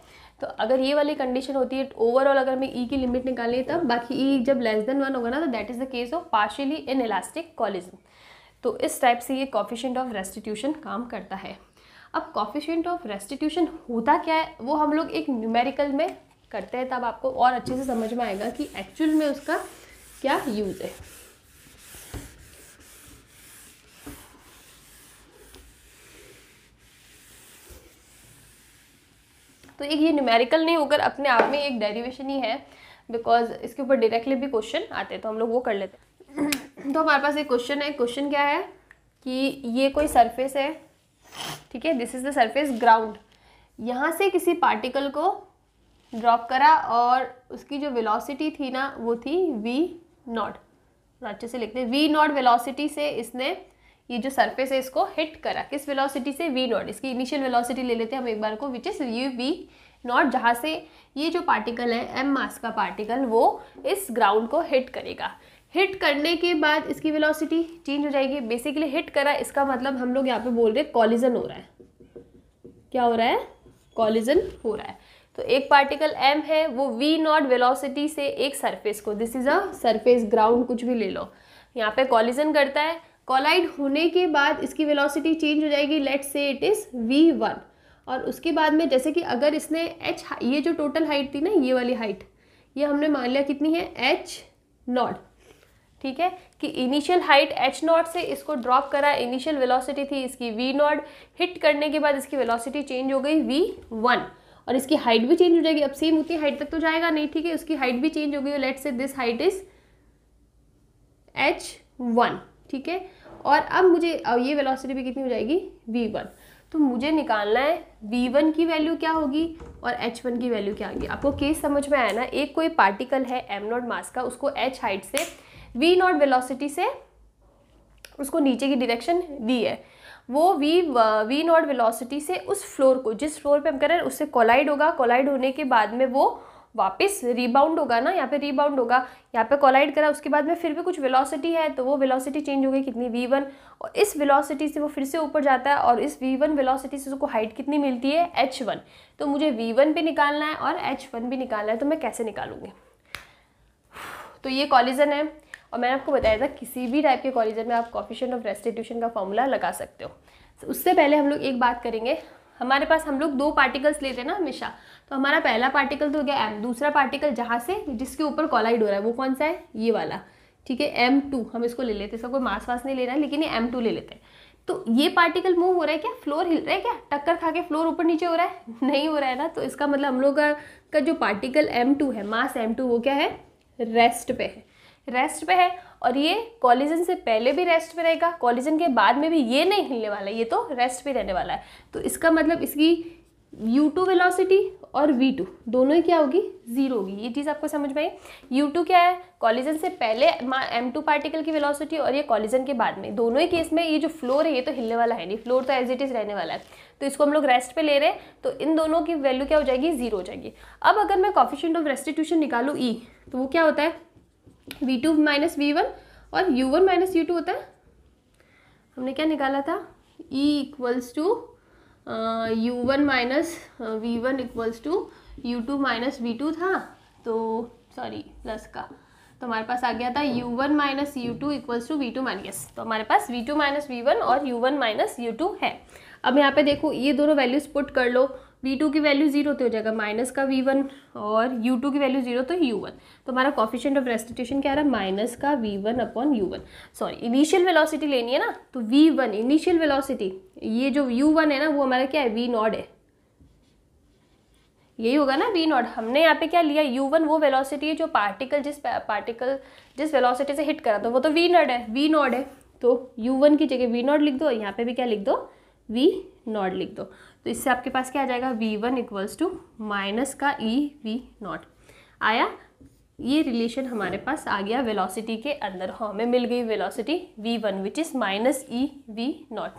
तो अगर ये वाली कंडीशन होती है, ओवरऑल अगर हमें ई की लिमिट निकालनी है तब, बाकी ई जब लेस देन 1 होगा ना, तो that is the case of partially in elastic collision. तो इस टाइप से ये कोएफिशिएंट ऑफ रेस्टिट्यूशन काम करता है। अब कोएफिशिएंट ऑफ रेस्टिट्यूशन होता क्या है, वो हम लोग एक न्यूमेरिकल में करते हैं, तब आपको और अच्छे से समझ में आएगा कि एक्चुअल में उसका क्या यूज है। तो एक ये न्यूमेरिकल नहीं होकर अपने आप में एक डेरिवेशन ही है, बिकॉज इसके ऊपर डायरेक्टली भी क्वेश्चन आते हैं, तो हम लोग वो कर लेते हैं। तो हमारे पास एक क्वेश्चन है, क्वेश्चन क्या है कि ये कोई सरफेस है, ठीक है, this is the surface ground. यहाँ से किसी पार्टिकल को ड्रॉप करा और उसकी जो वेलोसिटी थी ना, वो थी v0। अच्छे से लिखते हैं, v0 वेलोसिटी से इसने ये जो सरफेस है इसको हिट करा। किस वेलोसिटी से, v0। इसकी इनिशियल वेलोसिटी ले लेते हैं हम एक बार को, विच इज ये v0, जहाँ से ये जो पार्टिकल है m मास का पार्टिकल, वो इस ग्राउंड को हिट करेगा। हिट करने के बाद इसकी वेलोसिटी चेंज हो जाएगी। बेसिकली हिट करा, इसका मतलब हम लोग यहाँ पे बोल रहे हैं कॉलिजन हो रहा है। क्या हो रहा है, कॉलिजन हो रहा है। तो एक पार्टिकल m है, वो v0 वेलोसिटी से एक सरफेस को, this is a surface ground, कुछ भी ले लो, यहाँ पे कॉलिजन करता है। कॉलाइड होने के बाद इसकी वेलोसिटी चेंज हो जाएगी, let's say it is v1। और उसके बाद में जैसे कि अगर इसने h, ये जो टोटल हाइट थी ना, ये वाली हाइट, ये हमने मान लिया कितनी है, h0, ठीक है, कि इनिशियल हाइट h0 से इसको ड्रॉप करा, इनिशियल वेलोसिटी थी इसकी v0, हिट करने के बाद इसकी वेलोसिटी चेंज हो गई v1, और इसकी हाइट भी चेंज हो जाएगी। अब सेम उतनी हाइट तक तो जाएगा नहीं, ठीक है, उसकी हाइट भी चेंज हो गई, let's say this height is h1, ठीक है। और अब मुझे ये वेलोसिटी भी कितनी हो जाएगी v1। तो मुझे निकालना है v1 की वैल्यू क्या होगी और h1 की वैल्यू क्या होगी। आपको केस समझ में आया ना। एक कोई पार्टिकल है m0 मास का, उसको h हाइट से v0 वेलोसिटी से उसको नीचे की डायरेक्शन दी है, वो v0 वेलोसिटी से उस फ्लोर को, जिस फ्लोर पे हम कर रहे हैं उससे कोलाइड होगा। कोलाइड होने के बाद में वो वापस रिबाउंड होगा ना, यहाँ पे रिबाउंड होगा, यहाँ पे कोलाइड करा, उसके बाद में फिर भी कुछ वेलोसिटी है, तो वो वेलोसिटी चेंज हो गई कितनी v1, और इस वेलोसिटी से वो फिर से ऊपर जाता है और इस v1 वेलोसिटी से उसको हाइट कितनी मिलती है h1। तो मुझे v1 भी निकालना है और h1 भी निकालना है। तो मैं कैसे निकालूंगी? तो ये कॉलिजन है और मैंने आपको बताया था किसी भी टाइप के कॉलिजन में आप कोएफिशिएंट ऑफ रेस्टिट्यूशन का फॉर्मूला लगा सकते हो। तो उससे पहले हम लोग एक बात करेंगे। हमारे पास हम लोग दो पार्टिकल्स लेते हैं ना हमेशा, तो हमारा पहला पार्टिकल तो हो गया m, दूसरा पार्टिकल जहाँ से जिसके ऊपर कोलाइड हो रहा है वो कौन सा है? ये वाला, ठीक है, m2 हम इसको ले लेते हैं। इसका कोई मास वास नहीं लेना है, लेकिन ये m2 ले लेते हैं। तो ये पार्टिकल मूव हो रहा है क्या? फ्लोर हिल रहा है क्या? टक्कर खा के फ्लोर ऊपर नीचे हो रहा है? नहीं हो रहा है ना। तो इसका मतलब हम लोग का जो पार्टिकल m2 है, मास m2, वो क्या है? रेस्ट पे है, रेस्ट पे है। और ये कॉलिजन से पहले भी रेस्ट पे रहेगा, कॉलिजन के बाद में भी ये नहीं हिलने वाला है, ये तो रेस्ट पे रहने वाला है। तो इसका मतलब इसकी u2 वेलोसिटी और v2 दोनों ही क्या होगी? जीरो होगी। ये चीज़ आपको समझ में आई? u2 क्या है? कॉलिजन से पहले m2 पार्टिकल की वेलोसिटी, और ये कॉलिजन के बाद में। दोनों ही केस में ये जो फ्लोर है ये तो हिलने वाला है नहीं, फ्लोर तो एज इट इज़ रहने वाला है। तो इसको हम लोग रेस्ट पे ले रहे हैं, तो इन दोनों की वैल्यू क्या हो जाएगी? जीरो हो जाएगी। अब अगर मैं कोएफिशिएंट ऑफ रेस्टिट्यूशन निकालूँ e, तो वो क्या होता है? v2 माइनस v1 और u1 माइनस u2 होता है। हमने क्या निकाला था? e equals to u1 minus v1 equals to u2 minus v2 था, तो सॉरी प्लस का, तो हमारे पास आ गया था u1 minus u2 equals to v2 minus. तो हमारे पास v2 माइनस v1 और u1 माइनस u2 है। अब यहाँ पे देखो ये दोनों वैल्यूज पुट कर लो। v2 की वैल्यू जीरो तो हो जाएगा माइनस का v1, और u2 की वैल्यू जीरो तो u1। तो हमारा कोएफिशिएंट ऑफ रेस्टिट्यूशन क्या आ रहा है? माइनस का v1 upon u1। Sorry, initial velocity लेनी है ना, तो v1 इनिशियल वेलोसिटी, ये जो u1 है ना वो हमारा क्या है? v0 है, यही होगा ना v0। हमने यहाँ पे क्या लिया? u1 वो वेलोसिटी है जो पार्टिकल जिस वेलोसिटी से हिट करा, तो वो तो v0 है। तो u1 की जगह v0 लिख दो, यहाँ पे भी क्या लिख दो? v0 लिख दो। तो इससे आपके पास क्या आ जाएगा? v1 इक्वल्स टू माइनस का e v0 आया। ये रिलेशन हमारे पास आ गया वेलोसिटी के अंदर। हमें मिल गई velocity v1 which is minus e v0।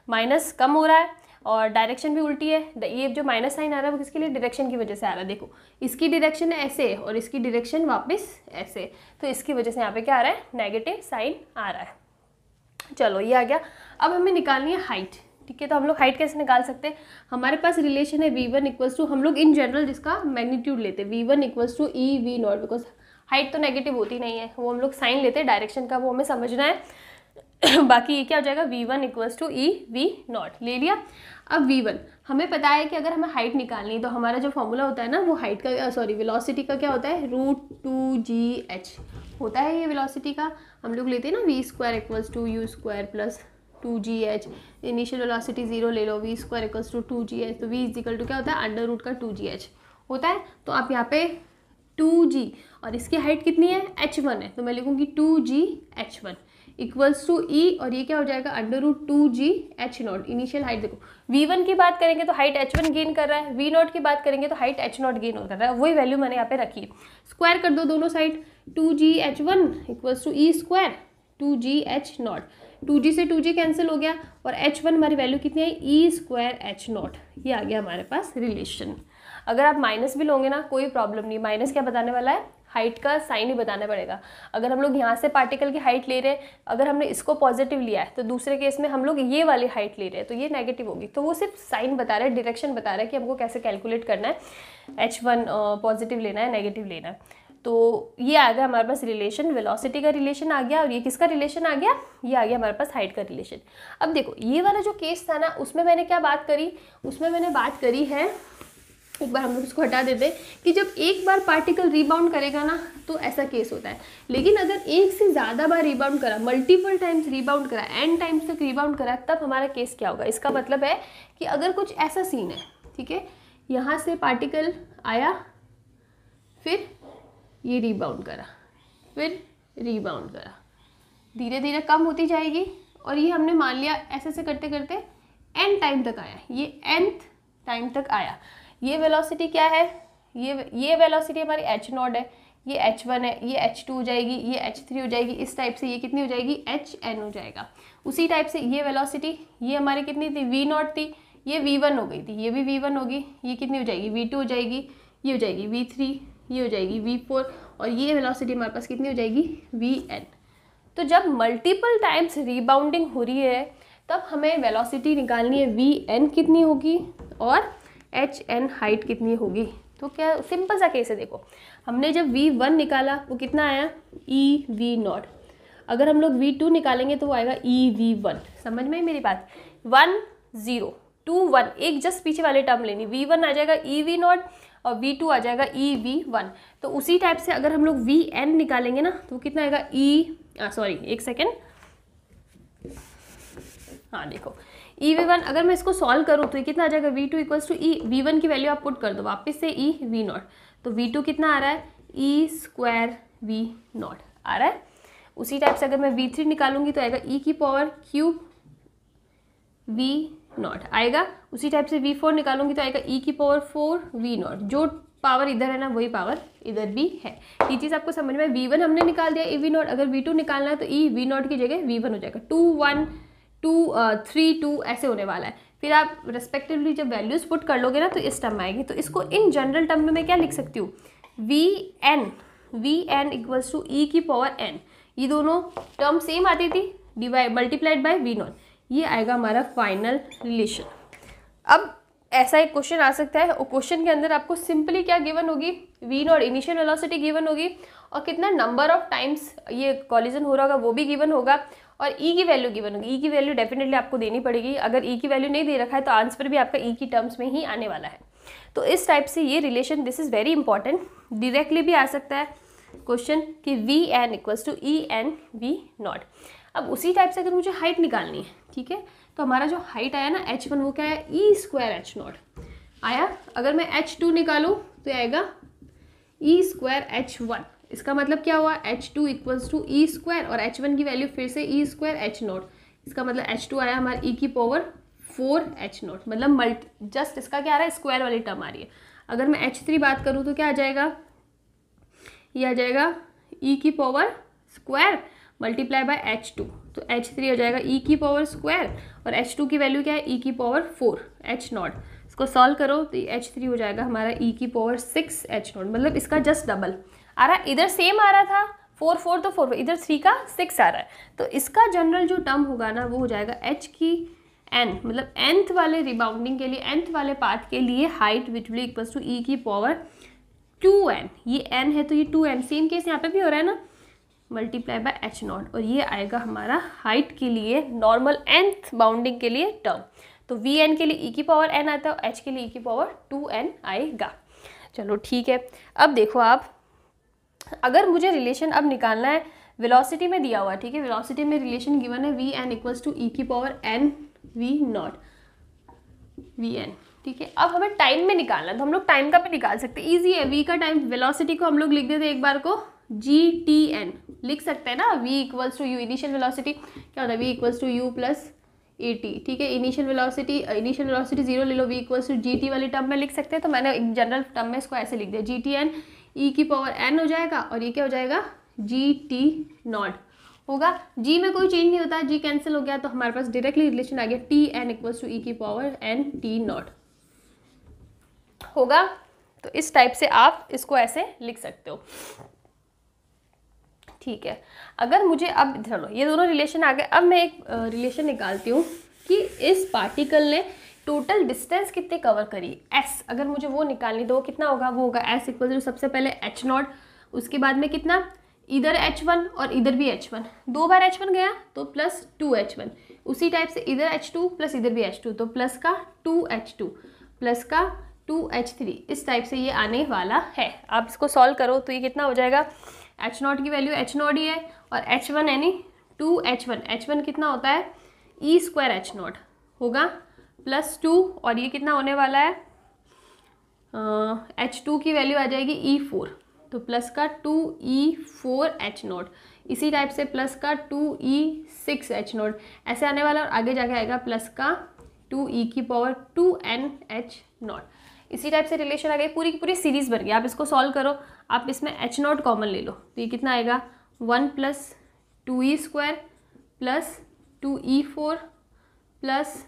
Minus कम हो रहा है और डायरेक्शन भी उल्टी है। ये जो माइनस साइन आ रहा है वो किसके लिए? डायरेक्शन की वजह से आ रहा है। देखो इसकी डायरेक्शन ऐसे और इसकी डायरेक्शन वापस ऐसे, तो इसकी वजह से यहाँ पे क्या आ रहा है? नेगेटिव साइन आ रहा है। चलो ये आ गया। अब हमें निकालनी है हाइट, ठीक है। तो हम लोग हाइट कैसे निकाल सकते हैं? हमारे पास रिलेशन है v1 इक्वल्स टू, हम लोग इन जनरल जिसका मैग्नीट्यूड लेते हैं, v1 equals to e v0, because height तो नेगेटिव होती नहीं है, वो हम लोग साइन लेते हैं डायरेक्शन का, वो हमें समझना है। बाकी ये क्या हो जाएगा? v1 equals to e v0 ले लिया। अब v1 हमें पता है कि अगर हमें हाइट निकालनी है तो हमारा जो फॉर्मूला होता है ना वो हाइट का, सॉरी वेलोसिटी का क्या होता है? √2gh होता है ये वेलोसिटी का। हम लोग लेते हैं ना v square equals to u square plus 2gh। Initial velocity zero ले लो, v square equals to 2gh, तो v इजिकल टू क्या होता है? अंडर रूट का 2gh होता है। तो आप यहाँ पे 2g और इसकी हाइट कितनी है? h1 है, तो मैं लिखूँगी 2gh1 इक्वल्स टू e, और ये क्या हो जाएगा? Under root 2gh0। Initial height देखो, v1 की बात करेंगे तो हाइट h1 गेन कर रहा है, v0 की बात करेंगे तो हाइट h0 गेन कर रहा है। वही वैल्यू मैंने यहाँ पे रखी है। स्क्वायर कर दो दोनों side, 2gh1 equals to e square 2gh0। 2g से 2g कैंसिल हो गया और h1 हमारी वैल्यू कितनी आई? e square h0। ये आ गया हमारे पास रिलेशन। अगर आप माइनस भी लोगे ना कोई प्रॉब्लम नहीं, माइनस क्या बताने वाला है? हाइट का साइन ही बताना पड़ेगा। अगर हम लोग यहाँ से पार्टिकल की हाइट ले रहे हैं, अगर हमने इसको पॉजिटिव लिया है तो दूसरे केस में हम लोग ये वाली हाइट ले रहे हैं तो ये नेगेटिव होगी। तो वो सिर्फ साइन बता रहा है, डायरेक्शन बता रहा है कि हमको कैसे कैलकुलेट करना है, h1 पॉजिटिव लेना है नेगेटिव लेना है। तो ये आ गया हमारे पास रिलेशन, वेलोसिटी का रिलेशन आ गया। और ये किसका रिलेशन आ गया? ये आ गया हमारे पास हाइट का रिलेशन। अब देखो ये वाला जो केस था ना उसमें मैंने क्या बात करी? उसमें मैंने बात करी है, एक बार हम लोग इसको हटा देते हैं, कि जब एक बार पार्टिकल रिबाउंड करेगा ना तो ऐसा केस होता है। लेकिन अगर एक से ज़्यादा बार रिबाउंड करा, मल्टीपल टाइम्स रिबाउंड करा, n टाइम्स तक रिबाउंड करा, तब हमारा केस क्या होगा? इसका मतलब है कि अगर कुछ ऐसा सीन है, ठीक है, यहाँ से पार्टिकल आया, फिर ये रिबाउंड करा, फिर रिबाउंड करा, धीरे धीरे कम होती जाएगी और ये हमने मान लिया ऐसे ऐसे करते करते n टाइम तक आया, ये nth टाइम तक आया। ये वेलोसिटी क्या है, ये वेलोसिटी हमारी h0 है, ये h1 है, ये h2 हो जाएगी, ये h3 हो जाएगी, इस टाइप से ये कितनी हो जाएगी, hn हो जाएगा। उसी टाइप से ये वेलोसिटी, ये हमारी कितनी थी, v0 थी, ये v1 हो गई थी, ये भी v1 होगी, ये कितनी हो जाएगी, v2 हो जाएगी, ये हो जाएगी v3, ये हो जाएगी v4, और ये वेलोसिटी हमारे पास कितनी हो जाएगी, vn। तो जब मल्टीपल टाइम्स रिबाउंडिंग हो रही है तब हमें वेलोसिटी निकालनी है, vn कितनी होगी और hn हाइट कितनी होगी। तो क्या सिंपल सा केस है, देखो हमने जब v1 निकाला वो कितना आया, ev0। अगर हम लोग v2 निकालेंगे तो वो आएगा ev1। समझ में मेरी बात, 1 0 2 1, एक जस्ट पीछे वाले टर्म लेनी, v1 आ जाएगा ev0 और v2 आ जाएगा ev1। तो उसी टाइप से अगर हम लोग vn निकालेंगे ना तो कितना आएगा एक सेकेंड, हाँ देखो ev1 अगर मैं इसको सॉल्व करूँ तो ये कितना आ जाएगा, v2 इक्वल्स टू v1 की वैल्यू आप पुट कर दो वापस से ev0, तो v2 कितना आ रहा है, e² v0 आ रहा है। उसी टाइप से अगर मैं v3 निकालूंगी तो आएगा e³ v0 आएगा। उसी टाइप से v4 निकालूंगी तो आएगा e⁴ v0, जो पावर इधर है ना वही पावर इधर भी है। ये चीज़ आपको समझ में, v1 हमने निकाल दिया ev0, अगर v2 निकालना है तो ev0 की जगह v1 हो जाएगा, 2 1 2 3 2 ऐसे होने वाला है। फिर आप रेस्पेक्टिवली जब वैल्यूज पुट कर लोगे ना तो इस टर्म में आएगी। तो इसको इन जनरल टर्म में मैं क्या लिख सकती हूँ, vn इक्वल्स टू e⁴n, ये दोनों टर्म सेम आती थी, डिवाइड मल्टीप्लाइड बाय v0, ये आएगा हमारा फाइनल रिलेशन। अब ऐसा एक क्वेश्चन आ सकता है और क्वेश्चन के अंदर आपको सिंपली क्या गिवन होगी, v0 इनिशियल वेलोसिटी गिवन होगी और कितना नंबर ऑफ टाइम्स ये कॉलिजन हो रहा होगा वो भी गिवन होगा और e की वैल्यू गिवन होगी। e की वैल्यू डेफिनेटली आपको देनी पड़ेगी, अगर e की वैल्यू नहीं दे रखा है तो आंसर भी आपका e की टर्म्स में ही आने वाला है। तो इस टाइप से ये relation, this is very important, directly भी आ सकता है क्वेश्चन कि vn equals to en v0। अब उसी टाइप से अगर मुझे हाइट निकालनी है, ठीक है, तो हमारा जो हाइट आया ना h1 वो क्या है, e² h0 आया। अगर मैं h2 निकालूँ तो आएगा e² h1, इसका मतलब क्या हुआ, h2 इक्वल्स टू e² और h1 की वैल्यू फिर से e² h0, इसका मतलब h2 आया हमारा e⁴ h0, मतलब जस्ट इसका क्या आ रहा है, स्क्वायर वाली टर्म आ रही है। अगर मैं h3 बात करूँ तो क्या आ जाएगा, ये आ जाएगा e⁴ मल्टीप्लाई बाय h2, तो h3 हो जाएगा e⁴ और h2 की वैल्यू क्या है, e⁴ h0। इसको सॉल्व करो तो ये h3 हो जाएगा हमारा e⁴ h0, मतलब इसका जस्ट डबल आ रहा है। इधर सेम आ रहा था 4 4 तो 4, इधर 3 का 6 आ रहा है, तो इसका जनरल जो टर्म होगा ना वो हो जाएगा h की n, मतलब nth वाले रिबाउंडिंग के लिए, nth वाले पाथ के लिए height which will equals to e⁴2n, ये n है तो ये 2n, सेम केस यहाँ पे भी हो रहा है ना, मल्टीप्लाई बाय h0, और ये आएगा हमारा हाइट के लिए नॉर्मल nth बाउंडिंग के लिए टर्म। तो vn के लिए e⁴n आता है और h के लिए e⁴2n आएगा। चलो ठीक है, अब देखो आप, अगर मुझे रिलेशन अब निकालना है, वेलोसिटी में दिया हुआ है, ठीक है, वेलोसिटी में रिलेशन गिवन है vn equals to e⁴n v0 vn, ठीक है। अब हमें टाइम में निकालना है तो हम लोग टाइम का भी निकाल सकते हैं, ईजी है। v का टाइम, वेलोसिटी को हम लोग लिख देते एक बार को gtn लिख सकते हैं ना, v equals to U, initial velocity क्या होता है, v equals to U plus at, ठीक है। इनिशियल वेलोसिटी 0 ले लो, v इक्वल्स टू gt वाली टर्म में लिख सकते हैं, तो मैंने एक जनरल टर्म में इसको ऐसे लिख दिया, gtn e⁴n हो जाएगा और ये क्या हो जाएगा, gt0 होगा। g में कोई चेंज नहीं होता, g कैंसिल हो गया तो हमारे पास डायरेक्टली रिलेशन आ गया, tn equals to e⁴n t0 होगा। तो इस टाइप से आप इसको ऐसे लिख सकते हो, ठीक है। अगर मुझे अब चलो ये दोनों रिलेशन आ गए, अब मैं एक रिलेशन निकालती हूँ कि इस पार्टिकल ने टोटल डिस्टेंस कितने कवर करी, s, अगर मुझे वो निकालनी तो वो कितना होगा, वो होगा s इक्वल टू सबसे पहले h0, उसके बाद में कितना, इधर h1 और इधर भी h1, 2 बार h1 गया तो प्लस 2h1, उसी टाइप से इधर h2 प्लस इधर भी h2, तो प्लस का 2h2 प्लस का 2h3, इस टाइप से ये आने वाला है। आप इसको सॉल्व करो तो ये कितना हो जाएगा, h0 की वैल्यू h0 ही है और h1 यानी 2h1, h1 कितना होता है e² h0 होगा प्लस 2, और ये कितना होने वाला है, h2 की वैल्यू आ जाएगी e4, तो प्लस का 2e⁴ h0, इसी टाइप से प्लस का 2e6h0 ऐसे आने वाला, और आगे जाके आएगा प्लस का 2e⁻²n⁻₀। इसी टाइप से रिलेशन आ गई, पूरी की पूरी सीरीज़ बन गई। आप इसको सॉल्व करो, आप इसमें h0 कॉमन ले लो तो ये कितना आएगा 1 + 2e² + 2e4 प्लस,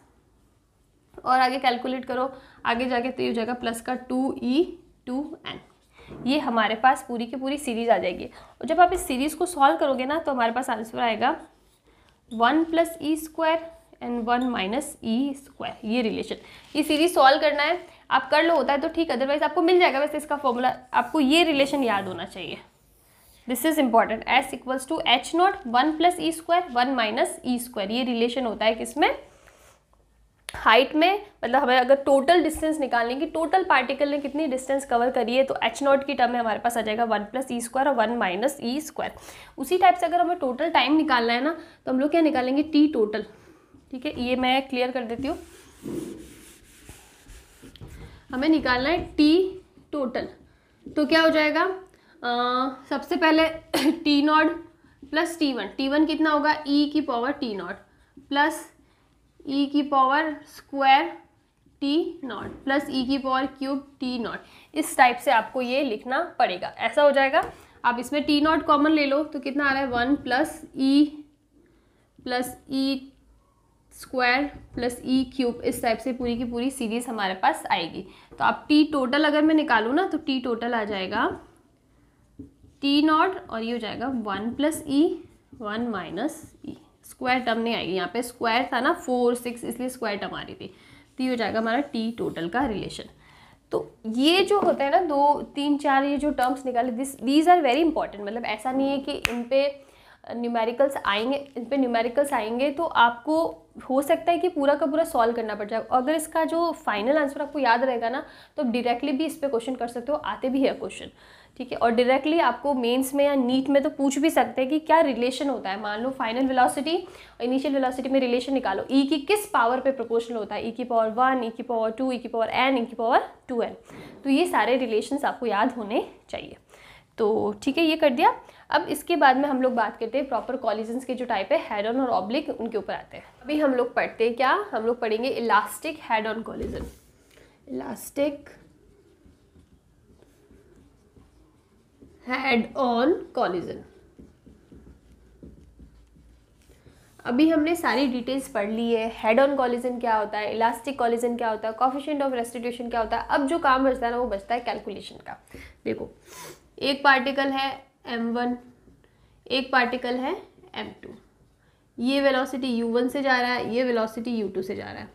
और आगे कैलकुलेट करो, आगे जाके तो ये हो जाएगा प्लस का 2e2n। ये हमारे पास पूरी की पूरी सीरीज़ आ जाएगी। और जब आप इस सीरीज़ को सॉल्व करोगे ना तो हमारे पास आंसर आएगा 1 + e² and 1 - e²। ये रिलेशन, ये सीरीज सॉल्व करना है, आप कर लो होता है तो ठीक, अदरवाइज आपको मिल जाएगा। वैसे इसका फॉर्मूला आपको ये रिलेशन याद होना चाहिए, this is important. S = h0 1 + e², 1 - e²। ये रिलेशन होता है किसमें, हाइट में। मतलब हमें अगर टोटल डिस्टेंस निकालने की, टोटल पार्टिकल ने कितनी डिस्टेंस कवर करी है, तो h0 की टर्म में हमारे पास आ जाएगा 1 + e² और 1 - e²। उसी टाइप से अगर हमें टोटल टाइम निकालना है ना तो हम लोग क्या निकालेंगे, t टोटल। ठीक है, ये मैं क्लियर कर देती हूँ। हमें निकालना है t टोटल, तो क्या हो जाएगा, सबसे पहले t0 + t1। t1 कितना होगा e⁻t0 plus e⁻² t0 plus e⁻³ t0। इस टाइप से आपको ये लिखना पड़ेगा, ऐसा हो जाएगा। आप इसमें t0 कॉमन ले लो तो कितना आ रहा है 1 + e + e², इस टाइप से पूरी की पूरी सीरीज हमारे पास आएगी। तो आप t टोटल अगर मैं निकालूँ ना तो t टोटल आ जाएगा t0 और ये हो जाएगा 1 + e 1 - e। स्क्वायर टर्म नहीं आएगी, यहाँ पे स्क्वायर था ना 4 6 इसलिए स्क्वायर टर्म आ रही थी। तो ये हो जाएगा हमारा t टोटल का रिलेशन। तो ये जो होता है ना 2 3 4 ये जो टर्म्स निकाले, दीज आर वेरी इंपॉर्टेंट। मतलब ऐसा नहीं है कि इन पे न्यूमेरिकल्स आएंगे तो आपको हो सकता है कि पूरा का पूरा सॉल्व करना पड़ जाए। अगर इसका जो फाइनल आंसर आपको याद रहेगा ना तो आप डायरेक्टली भी इस पे क्वेश्चन कर सकते हो, आते भी है क्वेश्चन। ठीक है, और डायरेक्टली आपको मेंस में या नीट में तो पूछ भी सकते हैं कि क्या रिलेशन होता है। मान लो फाइनल वेलोसिटी और इनिशियल वेलोसिटी में रिलेशन निकालो, ई की किस पावर पे प्रोपोर्शनल होता है, e⁻1 e⁻2 e⁻n e⁻2n। तो ये सारे रिलेशंस आपको याद होने चाहिए। तो ठीक है, ये कर दिया। अब इसके बाद में हम लोग बात करते हैं प्रॉपर कॉलिजन्स के जो टाइप है, हेड ऑन और ऑब्लिक, उनके ऊपर आते हैं। अभी हम लोग पढ़ते हैं क्या, हम लोग पढ़ेंगे elastic head on collision. Elastic head on collision. अभी हमने सारी डिटेल्स पढ़ ली है, हेड ऑन कॉलिजन क्या होता है, इलास्टिक कॉलिजन क्या होता है, कोएफिशिएंट ऑफ रेस्टिट्यूशन क्या होता है। अब जो काम बचता है ना वो बचता है कैलकुलेशन का। देखो, एक पार्टिकल है m1, एक पार्टिकल है m2। ये वेलोसिटी u1 से जा रहा है, ये वेलोसिटी u2 से जा रहा है।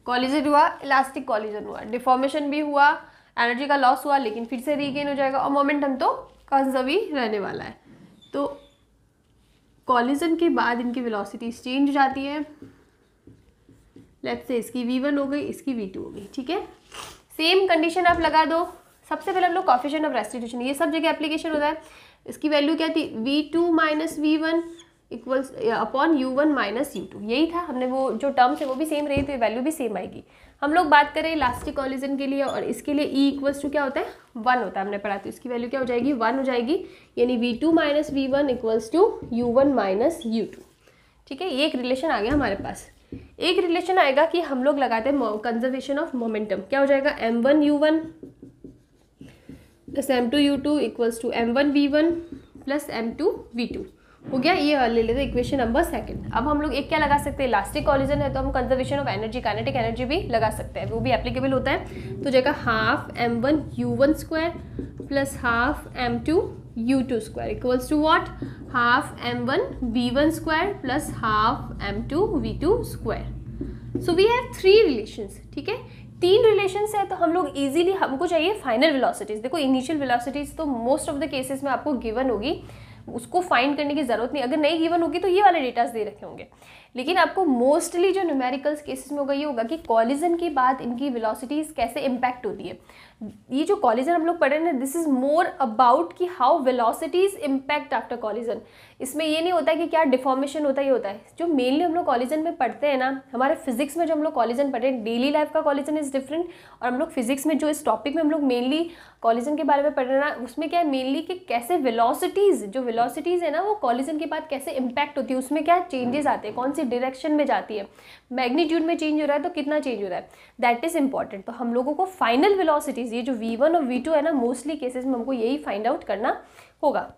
कॉलिजन हुआ, इलास्टिक कॉलिजन हुआ, डिफॉर्मेशन भी हुआ, एनर्जी का लॉस हुआ लेकिन फिर से रीगेन हो जाएगा, और मोमेंटम तो कंजर्व ही रहने वाला है। तो कॉलिजन के बाद इनकी वेलोसिटीज चेंज हो जाती है। लेट्स से इसकी v1 हो गई, इसकी v2 हो गई। ठीक है, सेम कंडीशन आप लगा दो। सबसे पहले हम लोग कोएफिशिएंट ऑफ रेस्टिट्यूशन, ये सब जगह एप्लीकेशन होता है। इसकी वैल्यू क्या थी, v2 - v1 equals upon u1 - u2, यही था। हमने वो जो टर्म्स है वो भी सेम रही तो वैल्यू भी सेम आएगी। हम लोग बात करें इलास्टिक कॉलिजन के लिए, और इसके लिए E = क्या होता है, 1 होता है, हमने पढ़ा। तो इसकी वैल्यू क्या हो जाएगी, 1 हो जाएगी, यानी v2 - v1 equals to u1 - u2। ठीक है, ये एक रिलेशन आ गया हमारे पास। एक रिलेशन आएगा कि हम लोग लगाते हैं कंजर्वेशन ऑफ मोमेंटम। क्या हो जाएगा, m1 u1 plus m2 u2 equals to m1 v1 plus m2 v2 हो गया। ये ले लेते हैं इक्वेशन नंबर 2। अब हम लोग एक क्या लगा सकते हैं, इलास्टिक कॉलिजन है तो हम conservation of energy, kinetic energy भी लगा सकते हैं, वो भी एप्लीकेबल होता है। तो जगह half m1 u1 square plus half m2 u2 square equals to what, half m1 v1 square plus half m2 v2 square. So we have 3 relations. ठीक है, 3 रिलेशंस है तो हम लोग इजीली, हमको चाहिए फाइनल वेलोसिटीज। देखो, इनिशियल वेलोसिटीज तो मोस्ट ऑफ द केसेस में आपको गिवन होगी, उसको फाइंड करने की जरूरत नहीं। अगर नहीं गिवन होगी तो ये वाले डेटास दे रखे होंगे। लेकिन आपको मोस्टली जो न्यूमेरिकल्स केसेस में होगा ये होगा कि कॉलिजन के बाद इनकी वेलोसिटीज़ कैसे इम्पैक्ट होती है। ये जो कॉलिजन हम लोग पढ़ रहे हैं ना, दिस इज मोर अबाउट कि how velocities impact after collision. इसमें ये नहीं होता है कि क्या डिफॉर्मेशन होता ही होता है। जो मेनली हम लोग कॉलिजन में पढ़ते हैं ना, हमारे फिजिक्स में जो हम लोग कॉलिजन पढ़ते हैं, डेली लाइफ का कॉलिजन इज डिफरेंट, और हम लोग फिजिक्स में जो इस टॉपिक में हम लोग मेनली कॉलिजन के बारे में पढ़ रहे हैं ना, उसमें क्या है मेनली कि कैसे वेलोसिटीज़, जो वेलोसिटीज़ है ना वो कॉलिजन के बाद कैसे इम्पैक्ट होती है, उसमें क्या चेंजेस आते हैं, कौन सी डायरेक्शन में जाती है, मैग्नीट्यूड में चेंज हो रहा है तो कितना चेंज हो रहा है, दैट इज इंपॉर्टेंट। तो हम लोगों को फाइनल वेलोसिटीज़, ये जो v1 और v2 है ना, मोस्टली केसेस में हमको यही फाइंड आउट करना होगा।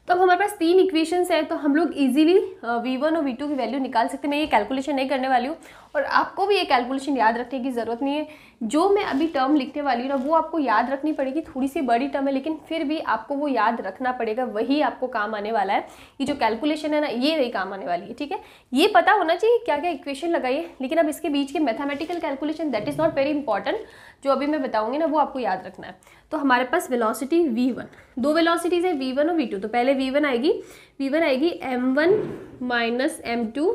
तो अब हमारे पास 3 इक्वेशंस है, तो हम लोग इजीली v1 और v2 की वैल्यू निकाल सकते हैं। मैं ये कैलकुलेशन नहीं करने वाली हूँ, और आपको भी ये कैलकुलेशन याद रखने की ज़रूरत नहीं है। जो मैं अभी टर्म लिखने वाली हूँ ना, वो आपको याद रखनी पड़ेगी। थोड़ी सी बड़ी टर्म है, लेकिन फिर भी आपको वो याद रखना पड़ेगा, वही आपको काम आने वाला है। ये जो कैलकुलेशन है ना, ये वही काम आने वाली है, ठीक है। ये पता होना चाहिए क्या क्या इक्वेशन लगाइए, लेकिन अब इसके बीच के mathematical calculation that is not very important. जो अभी मैं बताऊंगी ना, वो आपको याद रखना है। तो हमारे पास वेलोसिटी v1, 2 वेलोसिटीज़ है v1 और v2। तो पहले v1 आएगी m1 minus m2,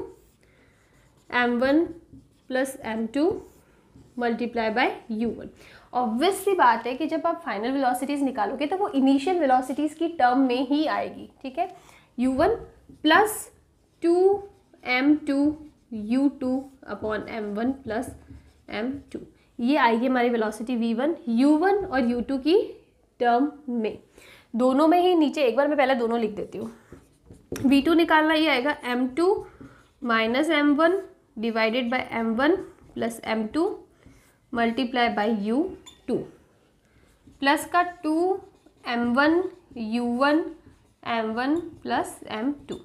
m1 plus m2 multiply by u1। Obvious सी बात है कि जब आप फाइनल वेलोसिटीज़ निकालोगे तो वो इनिशियल वेलोसिटीज़ की टर्म में ही आएगी, ठीक है। u1 plus 2m2 u2 upon m1 plus m2, ये आएगी हमारी वेलोसिटी v1 u1 और u2 की टर्म में, दोनों में ही। नीचे एक बार मैं पहले दोनों लिख देती हूँ। v2 निकालना, ये आएगा m2 minus m1 divided by m1 plus m2 multiply bye u2 plus का 2m1 u1 m1 plus m2।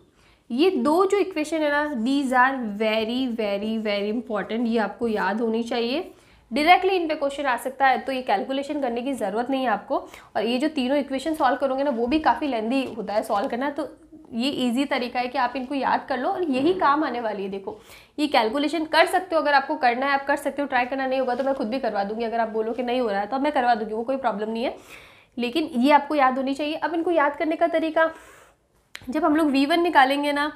ये दो जो इक्वेशन है ना, these are very very very important, ये आपको याद होनी चाहिए। डायरेक्टली इन पे क्वेश्चन आ सकता है, तो ये कैलकुलेशन करने की ज़रूरत नहीं है आपको। और ये जो तीनों इक्वेशन सॉल्व करोगे ना, वो भी काफ़ी लेंदी होता है सॉल्व करना, तो ये इजी तरीका है कि आप इनको याद कर लो, और यही काम आने वाली है। देखो, ये कैलकुलेशन कर सकते हो, अगर आपको करना है आप कर सकते हो, ट्राई करना नहीं होगा तो मैं खुद भी करवा दूंगी। अगर आप बोलो कि नहीं हो रहा है तो मैं करवा दूंगी, वो कोई प्रॉब्लम नहीं है, लेकिन ये आपको याद होनी चाहिए। अब इनको याद करने का तरीका, जब हम लोग v1 निकालेंगे ना,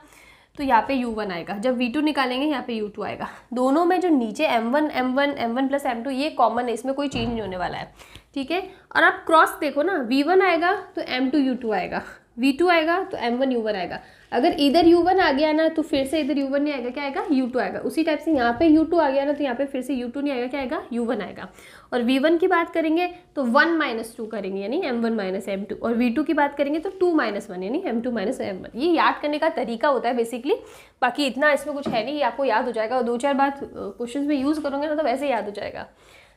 तो यहाँ पे u1 आएगा, जब v2 निकालेंगे यहाँ पे u2 आएगा। दोनों में जो नीचे m1 प्लस m2 ये कॉमन है, इसमें कोई चेंज नहीं होने वाला है, ठीक है। और आप क्रॉस देखो ना, v1 आएगा तो m2 u2 आएगा, v2 आएगा तो m1 u1 आएगा। अगर इधर u1 आ गया ना, तो फिर से इधर u1 नहीं आएगा, क्या आएगा u2 आएगा। उसी टाइप से यहाँ पे u2 आ गया ना, तो यहाँ पे फिर से u2 नहीं आएगा, क्या आएगा u1 आएगा। और v1 की बात करेंगे तो 1 माइनस 2 करेंगे, यानी m1 माइनस m2। और v2 की बात करेंगे तो 2 माइनस 1 यानी m2 माइनस m1। ये याद करने का तरीका होता है बेसिकली, बाकी इतना इसमें कुछ है नहीं, ये आपको याद हो जाएगा। और 2-4 बार क्वेश्चन में यूज़ करोगे ना, तो वैसे याद हो जाएगा।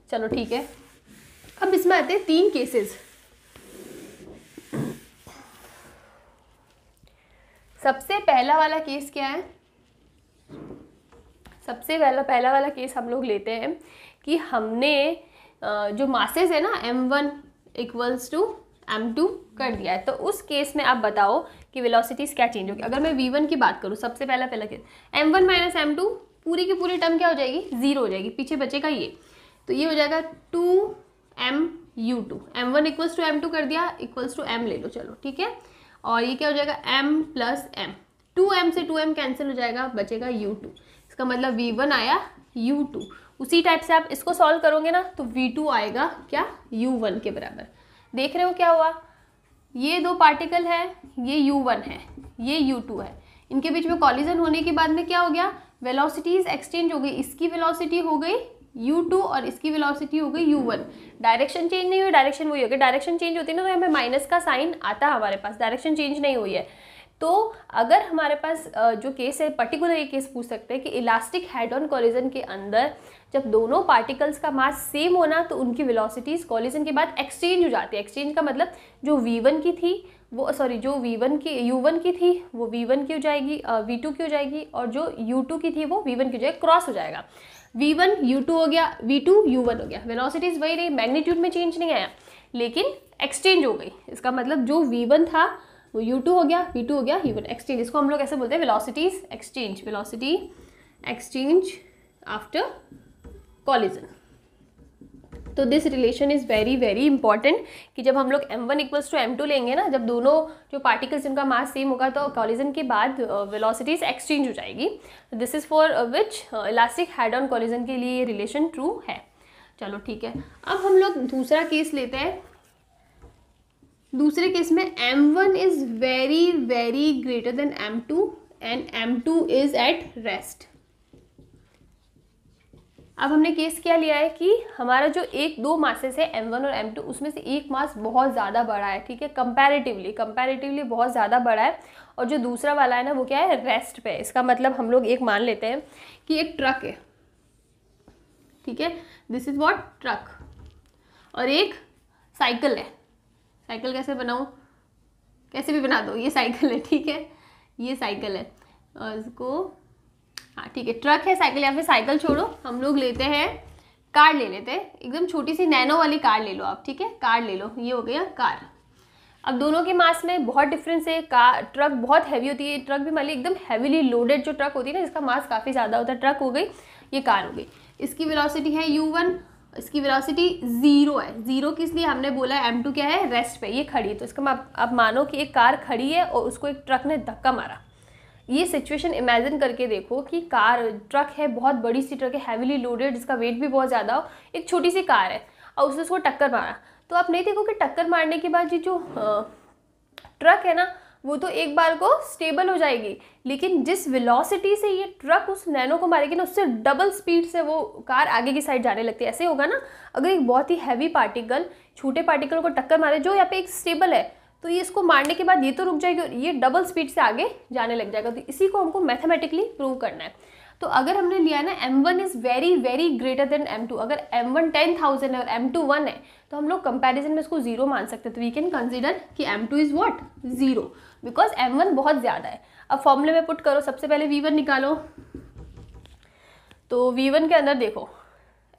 चलो ठीक है, अब इसमें आते हैं 3 केसेस। सबसे पहला वाला केस क्या है? सबसे पहला वाला केस हम लोग लेते हैं कि हमने जो मासेस है ना m1 इक्वल्स टू m2 कर दिया है। तो उस केस में आप बताओ कि वेलोसिटीज क्या चेंज होगी। अगर मैं v1 की बात करूँ, सबसे पहला केस m1 माइनस m2, पूरी की पूरी टर्म क्या हो जाएगी, 0 हो जाएगी, पीछे बचेगा ये, तो ये हो जाएगा 2mu2। m1 equals to m2 कर दिया, इक्वल्स टू m ले लो, चलो ठीक है। और ये क्या हो जाएगा m प्लस m, 2m से 2m कैंसिल हो जाएगा, बचेगा u2। इसका मतलब v1 आया u2। उसी टाइप से आप इसको सॉल्व करोगे ना, तो v2 आएगा क्या, u1 के बराबर। देख रहे हो क्या हुआ, ये दो पार्टिकल है, ये u1 है, ये u2 है, इनके बीच में कॉलिजन होने के बाद में क्या हो गया, वेलोसिटीज एक्सचेंज हो गई। इसकी वेलोसिटी हो गई u2 और इसकी वेलोसिटी हो गई u1। डायरेक्शन चेंज नहीं हुई, डायरेक्शन वही हो गई। डायरेक्शन चेंज होती है ना, तो यहाँ पे माइनस का साइन आता है हमारे पास, डायरेक्शन चेंज नहीं हुई है। तो अगर हमारे पास जो केस है, पर्टिकुलर ये केस पूछ सकते हैं कि इलास्टिक हेड ऑन कॉलिजन के अंदर जब दोनों पार्टिकल्स का मास सेम होना, तो उनकी वेलोसिटीज कॉलिजन के बाद एक्सचेंज हो जाती है। एक्सचेंज का मतलब जो v1 की थी वो जो u1 की थी वो v1 की हो जाएगी, v2 की हो जाएगी, और जो u2 की थी वो v1 की हो जाएगी, क्रॉस हो जाएगा। v1 u2 हो गया, v2 u1 हो गया, वेलोसिटीज वही रही, मैग्नीट्यूड में चेंज नहीं आया, लेकिन एक्सचेंज हो गई। इसका मतलब जो v1 था वो u2 हो गया, v2 हो गया u1, एक्सचेंज। इसको हम लोग ऐसे बोलते हैं velocities exchange, velocity exchange after collision. तो this relation is very very important कि जब हम लोग m1 इक्वल्स टू m2 लेंगे ना, जब दोनों जो पार्टिकल्स उनका मास सेम होगा तो कॉलिजन के बाद वेलोसिटीज एक्सचेंज हो जाएगी। This is for which elastic head on collision के लिए ये रिलेशन ट्रू है। चलो ठीक है, अब हम लोग दूसरा केस लेते हैं। दूसरे केस में m1 is very very greater than m2 and m2 is at rest. अब हमने केस क्या लिया है कि हमारा जो दो मासेस है m1 और m2, उसमें से एक मास बहुत ज़्यादा बड़ा है, ठीक है, कंपैरेटिवली बहुत ज़्यादा बड़ा है, और जो दूसरा वाला है ना वो क्या है, रेस्ट पे है। इसका मतलब हम लोग एक मान लेते हैं कि एक ट्रक है, ठीक है, दिस इज़ व्हाट ट्रक, और एक साइकिल है। साइकिल कैसे बनाऊँ, कैसे भी बना दो, ये साइकिल है, ठीक है, ये साइकिल है, और इसको हाँ ठीक है, ट्रक है, साइकिल, या फिर साइकिल छोड़ो, हम लोग लेते हैं कार, ले लेते हैं, एकदम छोटी सी नैनो वाली कार ले लो आप, ठीक है, कार ले लो, ये हो गया कार। अब दोनों के मास में बहुत डिफरेंस है। ट्रक बहुत हैवी होती है, ट्रक भी मान ली एकदम हैवीली लोडेड जो ट्रक होती है ना, इसका मास काफ़ी ज़्यादा होता है, ट्रक हो गई, ये कार हो गई। इसकी वेलोसिटी है u1, इसकी वेलोसिटी 0 है। 0 किस लिए, हमने बोला m2 क्या है, रेस्ट पे, ये खड़ी है, तो इसका आप मानो कि एक कार खड़ी है और उसको एक ट्रक ने धक्का मारा। ये सिचुएशन इमेजिन करके देखो कि ट्रक है, बहुत बड़ी सी ट्रक है, हैवीली लोडेड, जिसका वेट भी बहुत ज़्यादा हो, एक छोटी सी कार है और उसने उसको टक्कर मारा। तो आप नहीं देखो कि टक्कर मारने के बाद ये जो ट्रक है ना, वो तो एक बार को स्टेबल हो जाएगी, लेकिन जिस वेलोसिटी से ये ट्रक उस नैनो को मारेगी ना, उससे डबल स्पीड से वो कार आगे की साइड जाने लगती है। ऐसे होगा ना, अगर एक बहुत ही हैवी पार्टिकल छोटे पार्टिकल को टक्कर मारे जो यहाँ पे एक स्टेबल है, तो ये इसको मारने के बाद ये तो रुक जाएगी और ये डबल स्पीड से आगे जाने लग जाएगा। तो इसी को हमको मैथमेटिकली प्रूव करना है। तो अगर हमने लिया ना m1 is very very greater than m2, अगर m1 10,000 है और m2 1 है, तो हम लोग कंपैरिजन में इसको 0 मान सकते हैं। तो वी कैन कंसीडर कि m2 is what, 0, because m1 बहुत ज़्यादा है। अब फॉर्मूले में पुट करो, सबसे पहले v1 निकालो। तो v1 के अंदर देखो,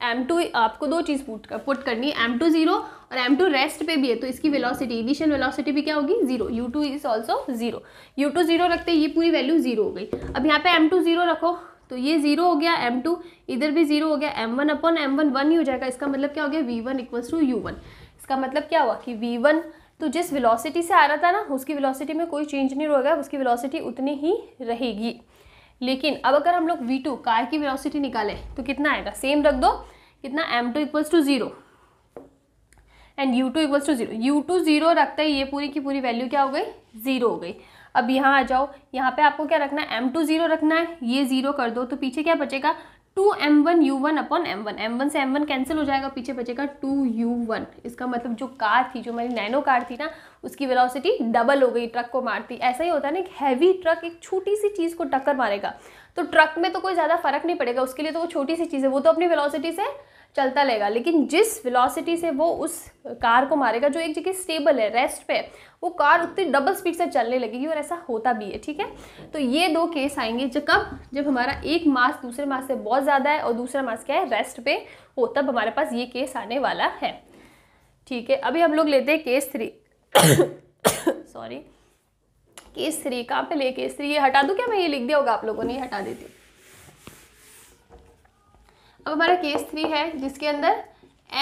m2 आपको दो चीज़ पुट करनी है, m2 0 और m2 रेस्ट पे भी है, तो इसकी वेलोसिटी, इनिशियल वेलोसिटी भी क्या होगी, 0, u2 इज ऑल्सो 0। u2 0 रखते ये पूरी वैल्यू 0 हो गई। अब यहाँ पे m2 0 रखो तो ये 0 हो गया, m2 इधर भी 0 हो गया, m1 अपॉन m1 1 ही हो जाएगा। इसका मतलब क्या हो गया, v1 इक्वल्स टू u1। इसका मतलब क्या हुआ कि v1 तो जिस वेलोसिटी से आ रहा था ना, उसकी वेलोसिटी में कोई चेंज नहीं होगा, उसकी वेलोसिटी उतनी ही रहेगी। लेकिन अब अगर हम लोग v2 कार की वेलोसिटी निकालें तो कितना आएगा, सेम रख दो, कितना, m2 equals to 0 and u2 equals to 0। u2 0 रखता है, ये पूरी की पूरी वैल्यू क्या हो गई, 0 हो गई। अब यहाँ आ जाओ, यहाँ पे आपको क्या रखना है, m2 0 रखना है, ये 0 कर दो, तो पीछे क्या बचेगा, 2m1 u1 upon m1, m1 से m1 कैंसिल हो जाएगा, पीछे बचेगा 2u1। इसका मतलब जो कार थी, जो हमारी नैनो कार थी ना, उसकी वेलोसिटी डबल हो गई ट्रक को मारती। ऐसा ही होता है ना, एक हैवी ट्रक एक छोटी सी चीज़ को टक्कर मारेगा तो ट्रक में तो कोई ज़्यादा फर्क नहीं पड़ेगा, उसके लिए तो वो छोटी सी चीज़ है, वो तो अपनी वेलोसिटी से चलता रहेगा। लेकिन जिस वेलोसिटी से वो उस कार को मारेगा, जो एक जगह स्टेबल है, रेस्ट पे, वो कार उतनी डबल स्पीड से चलने लगेगी, और ऐसा होता भी है, ठीक है। तो ये दो केस आएंगे जब हमारा एक मास दूसरे मास से बहुत ज़्यादा है और दूसरा मास क्या है, रेस्ट पे हो, तब हमारे पास ये केस आने वाला है, ठीक है। अभी हम लोग लेते हैं केस 3 सॉरी, केस 3 कहाँ पे ले, केस 3 ये हटा दूँ क्या मैं, ये लिख दिया होगा आप लोगों ने, हटा देती हूँ। अब हमारा केस 3 है जिसके अंदर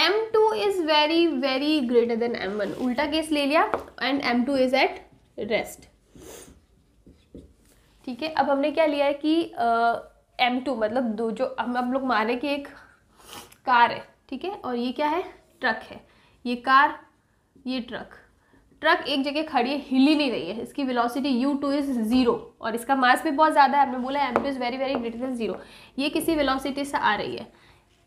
m2 is very very greater than m1, उल्टा केस ले लिया, and m2 is at rest, ठीक है। अब हमने क्या लिया है कि m2 मतलब दो जो हम लोग माने कि एक कार है, ठीक है, और ये क्या है, ट्रक है, ये कार, ये ट्रक एक जगह खड़ी है, हिल ही नहीं रही है, इसकी वेलोसिटी u2 इज 0 और इसका मास भी बहुत ज़्यादा है, हमने बोला m2 is very very greater than 0, ये किसी वेलोसिटी से आ रही है।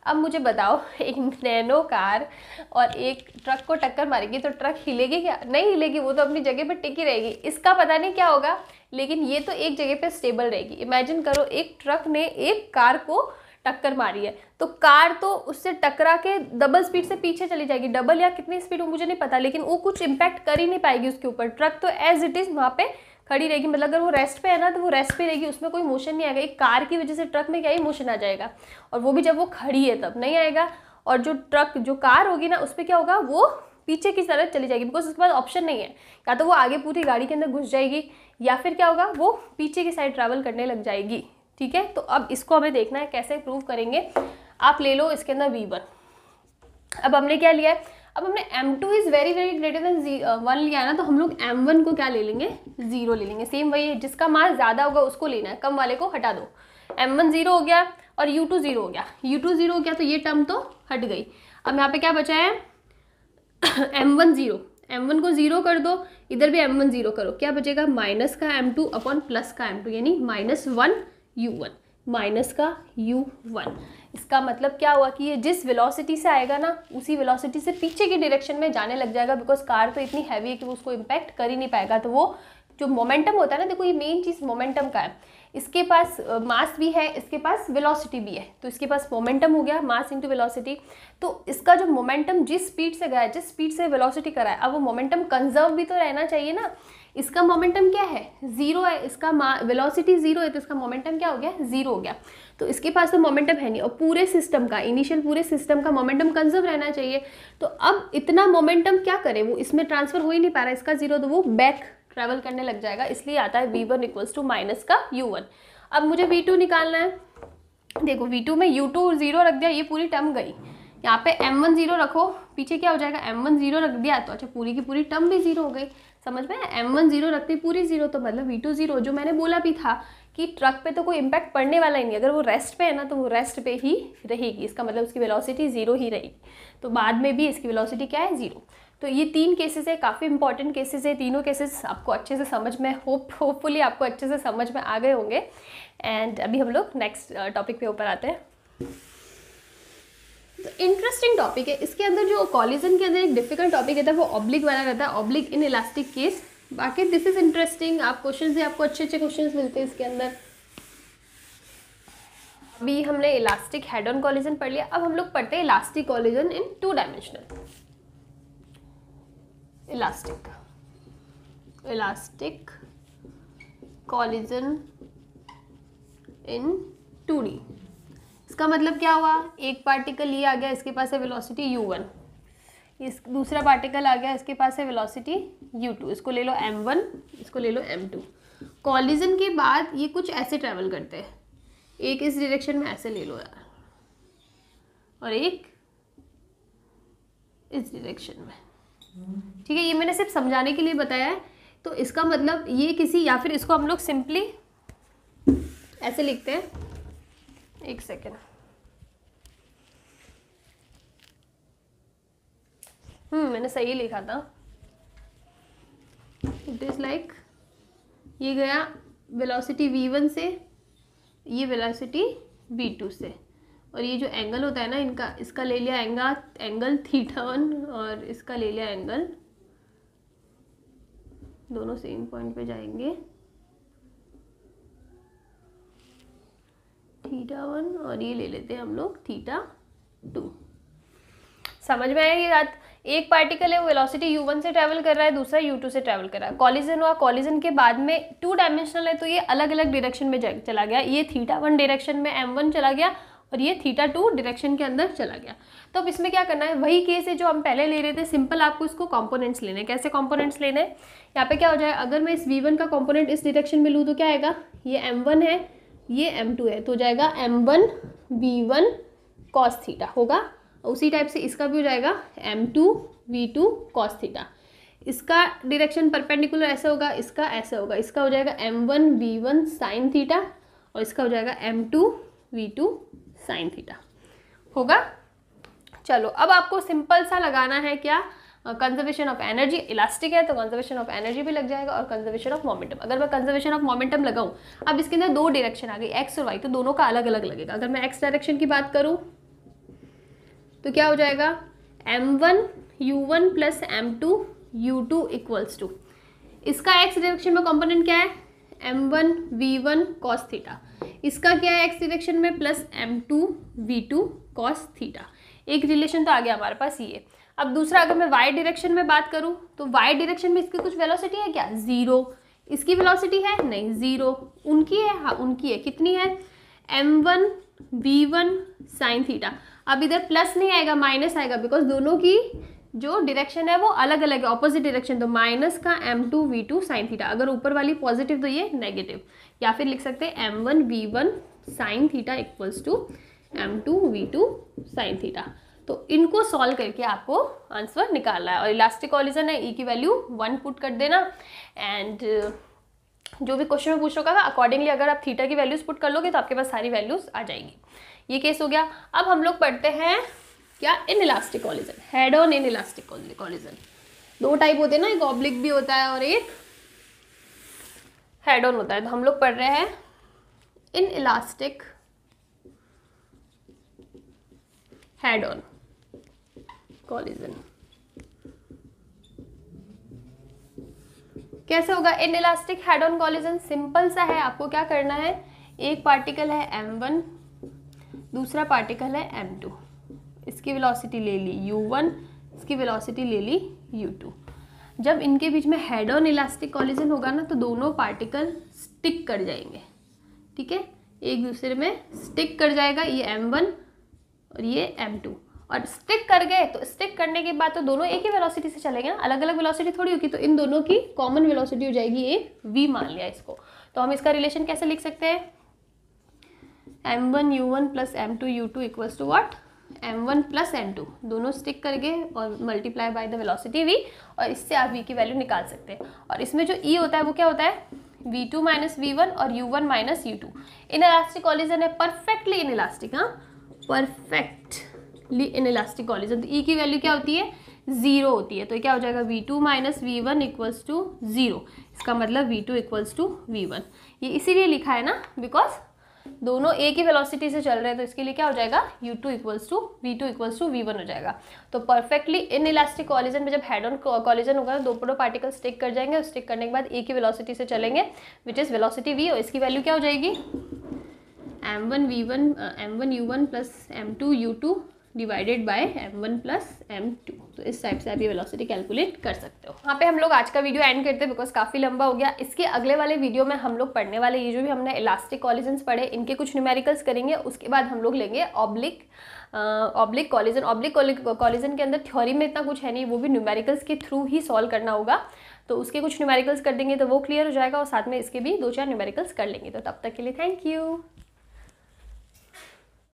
अब मुझे बताओ, एक नैनो कार और एक ट्रक को टक्कर मारेगी तो ट्रक हिलेगी क्या, नहीं हिलेगी, वो तो अपनी जगह पर टिकी रहेगी। इसका पता नहीं क्या होगा, लेकिन ये तो एक जगह पे स्टेबल रहेगी। इमेजिन करो, एक ट्रक ने एक कार को टक्कर मारी है, तो कार तो उससे टकरा के डबल स्पीड से पीछे चली जाएगी, डबल या कितनी स्पीड वो मुझे नहीं पता, लेकिन वो कुछ इम्पैक्ट कर ही नहीं पाएगी उसके ऊपर। ट्रक तो एज इट इज़ वहाँ पे खड़ी रहेगी, मतलब अगर वो रेस्ट पे है ना तो वो रेस्ट पे रहेगी, उसमें कोई मोशन नहीं आएगा। एक कार की वजह से ट्रक में क्या ही मोशन आ जाएगा, और वो भी जब वो खड़ी है तब नहीं आएगा। और जो कार होगी ना, उस पर क्या होगा, वो पीछे की तरफ चली जाएगी, बिकॉज उसके बाद ऑप्शन नहीं है, या तो वो आगे पूरी गाड़ी के अंदर घुस जाएगी, या फिर क्या होगा, वो पीछे की साइड ट्रैवल करने लग जाएगी, ठीक है। तो अब इसको हमें देखना है कैसे प्रूव करेंगे। आप ले लो इसके अंदर v1, अब हमने क्या लिया है, अब हमने m2 is very very greater than 1 लिया है ना, तो हम लोग m1 को क्या ले लेंगे, 0 ले लेंगे। सेम वही है, जिसका मास ज़्यादा होगा उसको लेना है, कम वाले को हटा दो। m1 0 हो गया और u2 0 हो गया, u2 0 हो गया तो ये टर्म तो हट गई। अब यहाँ पे क्या बचा है m1 0, m1 को 0 कर दो, इधर भी m1 0 करो, क्या बचेगा माइनस का m2 अपॉन प्लस का m2, यानी -1 u1, माइनस का u1। इसका मतलब क्या हुआ कि ये जिस वेलोसिटी से आएगा ना उसी वेलोसिटी से पीछे की डायरेक्शन में जाने लग जाएगा, बिकॉज कार तो इतनी हैवी है कि वो उसको इम्पैक्ट कर ही नहीं पाएगा। तो वो जो मोमेंटम होता है ना, देखो ये मेन चीज़ मोमेंटम का है, इसके पास मास भी है, इसके पास वेलोसिटी भी है, तो इसके पास मोमेंटम हो गया मास इंटू वेलोसिटी। तो इसका जो मोमेंटम जिस स्पीड से गया है, जिस स्पीड से वेलोसिटी करा है, अब वो मोमेंटम कंजर्व भी तो रहना चाहिए ना। इसका मोमेंटम क्या है, 0 है, इसका वेलोसिटी 0 है, तो इसका मोमेंटम क्या हो गया, 0 हो गया। तो इसके पास तो मोमेंटम है नहीं, और पूरे सिस्टम का इनिशियल पूरे सिस्टम का मोमेंटम कंजर्व रहना चाहिए। तो अब इतना मोमेंटम क्या करे, वो इसमें ट्रांसफर हो ही नहीं पा रहा है, इसका 0, तो वो बैक ट्रैवल करने लग जाएगा, इसलिए आता है v1 इक्वल्स टू माइनस का u1। अब मुझे v2 निकालना है। देखो v2 में u2 0 रख दिया, ये पूरी टर्म गई, यहाँ पे m1 0 रखो, पीछे क्या हो जाएगा m1 0 रख दिया, तो अच्छा पूरी की पूरी टर्म भी 0 हो गई। समझ में, m1 0 रखते पूरी 0, तो मतलब v2 0, जो मैंने बोला भी था कि ट्रक पे तो कोई इम्पैक्ट पड़ने वाला ही नहीं, अगर वो रेस्ट पे है ना तो वो रेस्ट पे ही रहेगी, इसका मतलब उसकी वेलोसिटी 0 ही रहेगी। तो बाद में भी इसकी वेलोसिटी क्या है, 0। तो ये 3 केसेस है, काफ़ी इंपॉर्टेंट केसेस है, तीनों केसेस आपको अच्छे से समझ में होपफुली आपको अच्छे से समझ में आ गए होंगे। एंड अभी हम लोग नेक्स्ट टॉपिक पे ऊपर आते हैं। तो इंटरेस्टिंग टॉपिक है, इसके अंदर जो कॉलिजन के अंदर एक डिफिकल्ट टॉपिक रहता है वो ऑब्लिक वाला रहता है, ऑब्लिक इन इलास्टिक केस। बाकी दिस इज इंटरेस्टिंग, आप क्वेश्चन से आपको अच्छे अच्छे क्वेश्चन मिलते हैं इसके अंदर। अभी हमने इलास्टिक हेड ऑन कॉलिजन पढ़ लिया, अब हम लोग पढ़ते हैं इलास्टिक कॉलिजन इन 2 डायमेंशनल। इलास्टिक कॉलिजन इन 2D। इसका मतलब क्या हुआ, एक पार्टिकल ये आ गया, इसके पास है वेलोसिटी u1, इस दूसरा पार्टिकल आ गया, इसके पास है वेलोसिटी u2, इसको ले लो m1, इसको ले लो m2। कॉलिजन के बाद ये कुछ ऐसे ट्रैवल करते हैं, एक इस डायरेक्शन में ऐसे ले लो यार, और एक इस डायरेक्शन में, ठीक है। ये मैंने सिर्फ समझाने के लिए बताया है। तो इसका मतलब ये किसी, या फिर इसको हम लोग सिंपली ऐसे लिखते हैं, एक सेकेंड, मैंने सही लिखा था। इट इज़ लाइक ये गया वेलोसिटी v1 से, ये वेलोसिटी v2 से, और ये जो एंगल होता है ना इनका, इसका ले लिया एंगल θ1 और इसका ले लिया एंगल, दोनों सेम पॉइंट पे जाएंगे, θ1 और ये ले लेते हैं हम लोग θ2। समझ में आया ये बात। एक पार्टिकल है वो वेलोसिटी u1 से ट्रैवल कर रहा है, दूसरा u2 से ट्रैवल कर रहा है, कॉलिजन हुआ, कॉलिजन के बाद में 2 डायमेंशनल है तो ये अलग अलग डायरेक्शन में चला गया, ये θ1 डायरेक्शन में m1 चला गया और ये θ2 डायरेक्शन के अंदर चला गया। तो अब इसमें क्या करना है, वही केस है जो हम पहले ले रहे थे, सिंपल आपको इसको कंपोनेंट्स लेने हैं। कैसे कंपोनेंट्स लेने हैं, यहाँ पे क्या हो जाए, अगर मैं इस v1 का कंपोनेंट इस डायरेक्शन में लूँ तो क्या आएगा, ये m1 है, ये m2 है, तो जाएगा m1 v1 cos थीटा होगा। उसी टाइप से इसका भी हो जाएगा m2 v2 cos थीटा। इसका डायरेक्शन परपेंडिकुलर ऐसे होगा, इसका ऐसे होगा, इसका हो जाएगा m1 v1 sin थीटा और इसका हो जाएगा m2 v2 sin थीटा होगा। चलो अब आपको सिंपल सा लगाना है क्या, कंजर्वेशन ऑफ एनर्जी। इलास्टिक है तो कंजर्वेशन ऑफ एनर्जी भी लग जाएगा और कंजर्वेशन ऑफ मोमेंटम। अगर मैं कंजर्वेशन ऑफ मोमेंटम लगाऊं, अब इसके अंदर 2 डायरेक्शन आ गई, एक्स और वाई, तो दोनों का अलग अलग लगेगा। अगर मैं एक्स डायरेक्शन की बात करूं तो क्या हो जाएगा, m1 u1 plus m2 u2 equals to, इसका एक्स डायरेक्शन में कंपोनेंट क्या है, m1 v1 cos थीटा, इसका क्या है एक्स डायरेक्शन में plus m2 v2 cos theta. एक रिलेशन तो आ गया हमारे पास ये। अब दूसरा, अगर मैं वाई डायरेक्शन में बात करूं तो वाई डायरेक्शन में इसकी कुछ वेलोसिटी है क्या, 0। इसकी वेलोसिटी है नहीं, 0। उनकी है, हाँ उनकी है, कितनी है, m1 v1 sin थीटा। अब इधर प्लस नहीं आएगा, माइनस आएगा, बिकॉज दोनों की जो डायरेक्शन है वो अलग अलग है, ऑपोजिट डायरेक्शन, तो माइनस का m2 v2 sin थीटा। अगर ऊपर वाली पॉजिटिव तो ये नेगेटिव, या फिर लिख सकते हैं m1 v1 sin theta equals to m2 v2 sin theta. तो इनको सॉल्व करके आपको आंसर निकालना है। और इलास्टिक कॉलिजन है, ई की वैल्यू 1 पुट कर देना एंड जो भी क्वेश्चन में पूछ रखा था अकॉर्डिंगली अगर आप थीटा की वैल्यूज पुट कर लोगे तो आपके पास सारी वैल्यूज आ जाएगी। ये केस हो गया। अब हम लोग पढ़ते हैं क्या, in elastic collision, head on in elastic collision. दो टाइप होते हैं ना, एक ऑब्लिक भी होता है और एक हेड ऑन होता है। तो हम लोग पढ़ रहे हैं in elastic head on collision. कैसे होगा in elastic head on collision? Simple सा है, आपको क्या करना है, एक पार्टिकल है m1, दूसरा पार्टिकल है m2, इसकी वेलोसिटी ले ली u1, इसकी वेलोसिटी ले ली u2। जब इनके बीच में हेड ऑन इलास्टिक कॉलिजन होगा ना तो दोनों पार्टिकल स्टिक कर जाएंगे, ठीक है, एक दूसरे में स्टिक कर जाएगा, ये m1 और ये m2। और स्टिक कर गए तो स्टिक करने के बाद तो दोनों एक ही वेलोसिटी से चलेंगे ना, अलग अलग वेलोसिटी थोड़ी होगी, तो इन दोनों की कॉमन वेलोसिटी हो जाएगी एक v मान लिया इसको। तो हम इसका रिलेशन कैसे लिख सकते हैं, m1 u1 plus m2 u2 equals to what, m1 plus m2, दोनों स्टिक कर गए और multiply by the velocity v, और इससे आप v की वैल्यू निकाल सकते हैं। और इसमें जो e होता है वो क्या होता है, v2 माइनस v1 और u1 minus u2। In elastic collision है, परफेक्टली इन इलास्टिक, हाँ परफेक्टली इन इलास्टिक कॉलिजन। तो e की वैल्यू क्या होती है, 0 होती है। तो क्या हो जाएगा, v2 minus v1 equals to 0, इसका मतलब v2 इक्वल्स टू v1। ये इसीलिए लिखा है ना बिकॉज दोनों एक ही वेलोसिटी से चल रहे हैं, तो इसके लिए क्या हो जाएगा, u2 इक्वल्स टू v1 हो जाएगा। तो परफेक्टली इन इलास्टिक कॉलिजन में जब हेड ऑन कॉलिजन होगा तो दोनों पार्टिकल स्टिक कर जाएंगे, और स्टिक करने के बाद एक ही वेलोसिटी से चलेंगे विच इज़ वेलोसिटी v, और इसकी वैल्यू क्या हो जाएगी, m1 u1 plus m2 u2 divided by m1 plus m2। तो इस टाइप से आप ये वेलोसिटी कैलकुलेट कर सकते हो। यहाँ पे हम लोग आज का वीडियो एंड करते हैं बिकॉज काफ़ी लंबा हो गया। इसके अगले वाले वीडियो में हम लोग पढ़ने वाले ये जो भी हमने इलास्टिक कॉलिजन्स पढ़े इनके कुछ न्यूमेरिकल्स करेंगे, उसके बाद हम लोग लेंगे ऑब्लिक कॉलिजन। ऑब्लिक कॉलिजन के अंदर थ्योरी में इतना कुछ है नहीं, वो भी न्यूमेरिकल्स के थ्रू ही सॉल्व करना होगा, तो उसके कुछ न्यूमेरिकल्स कर देंगे तो वो क्लियर हो जाएगा, और साथ में इसके भी 2-4 न्यूमेरिकल्स कर लेंगे। तो तब तक के लिए थैंक यू।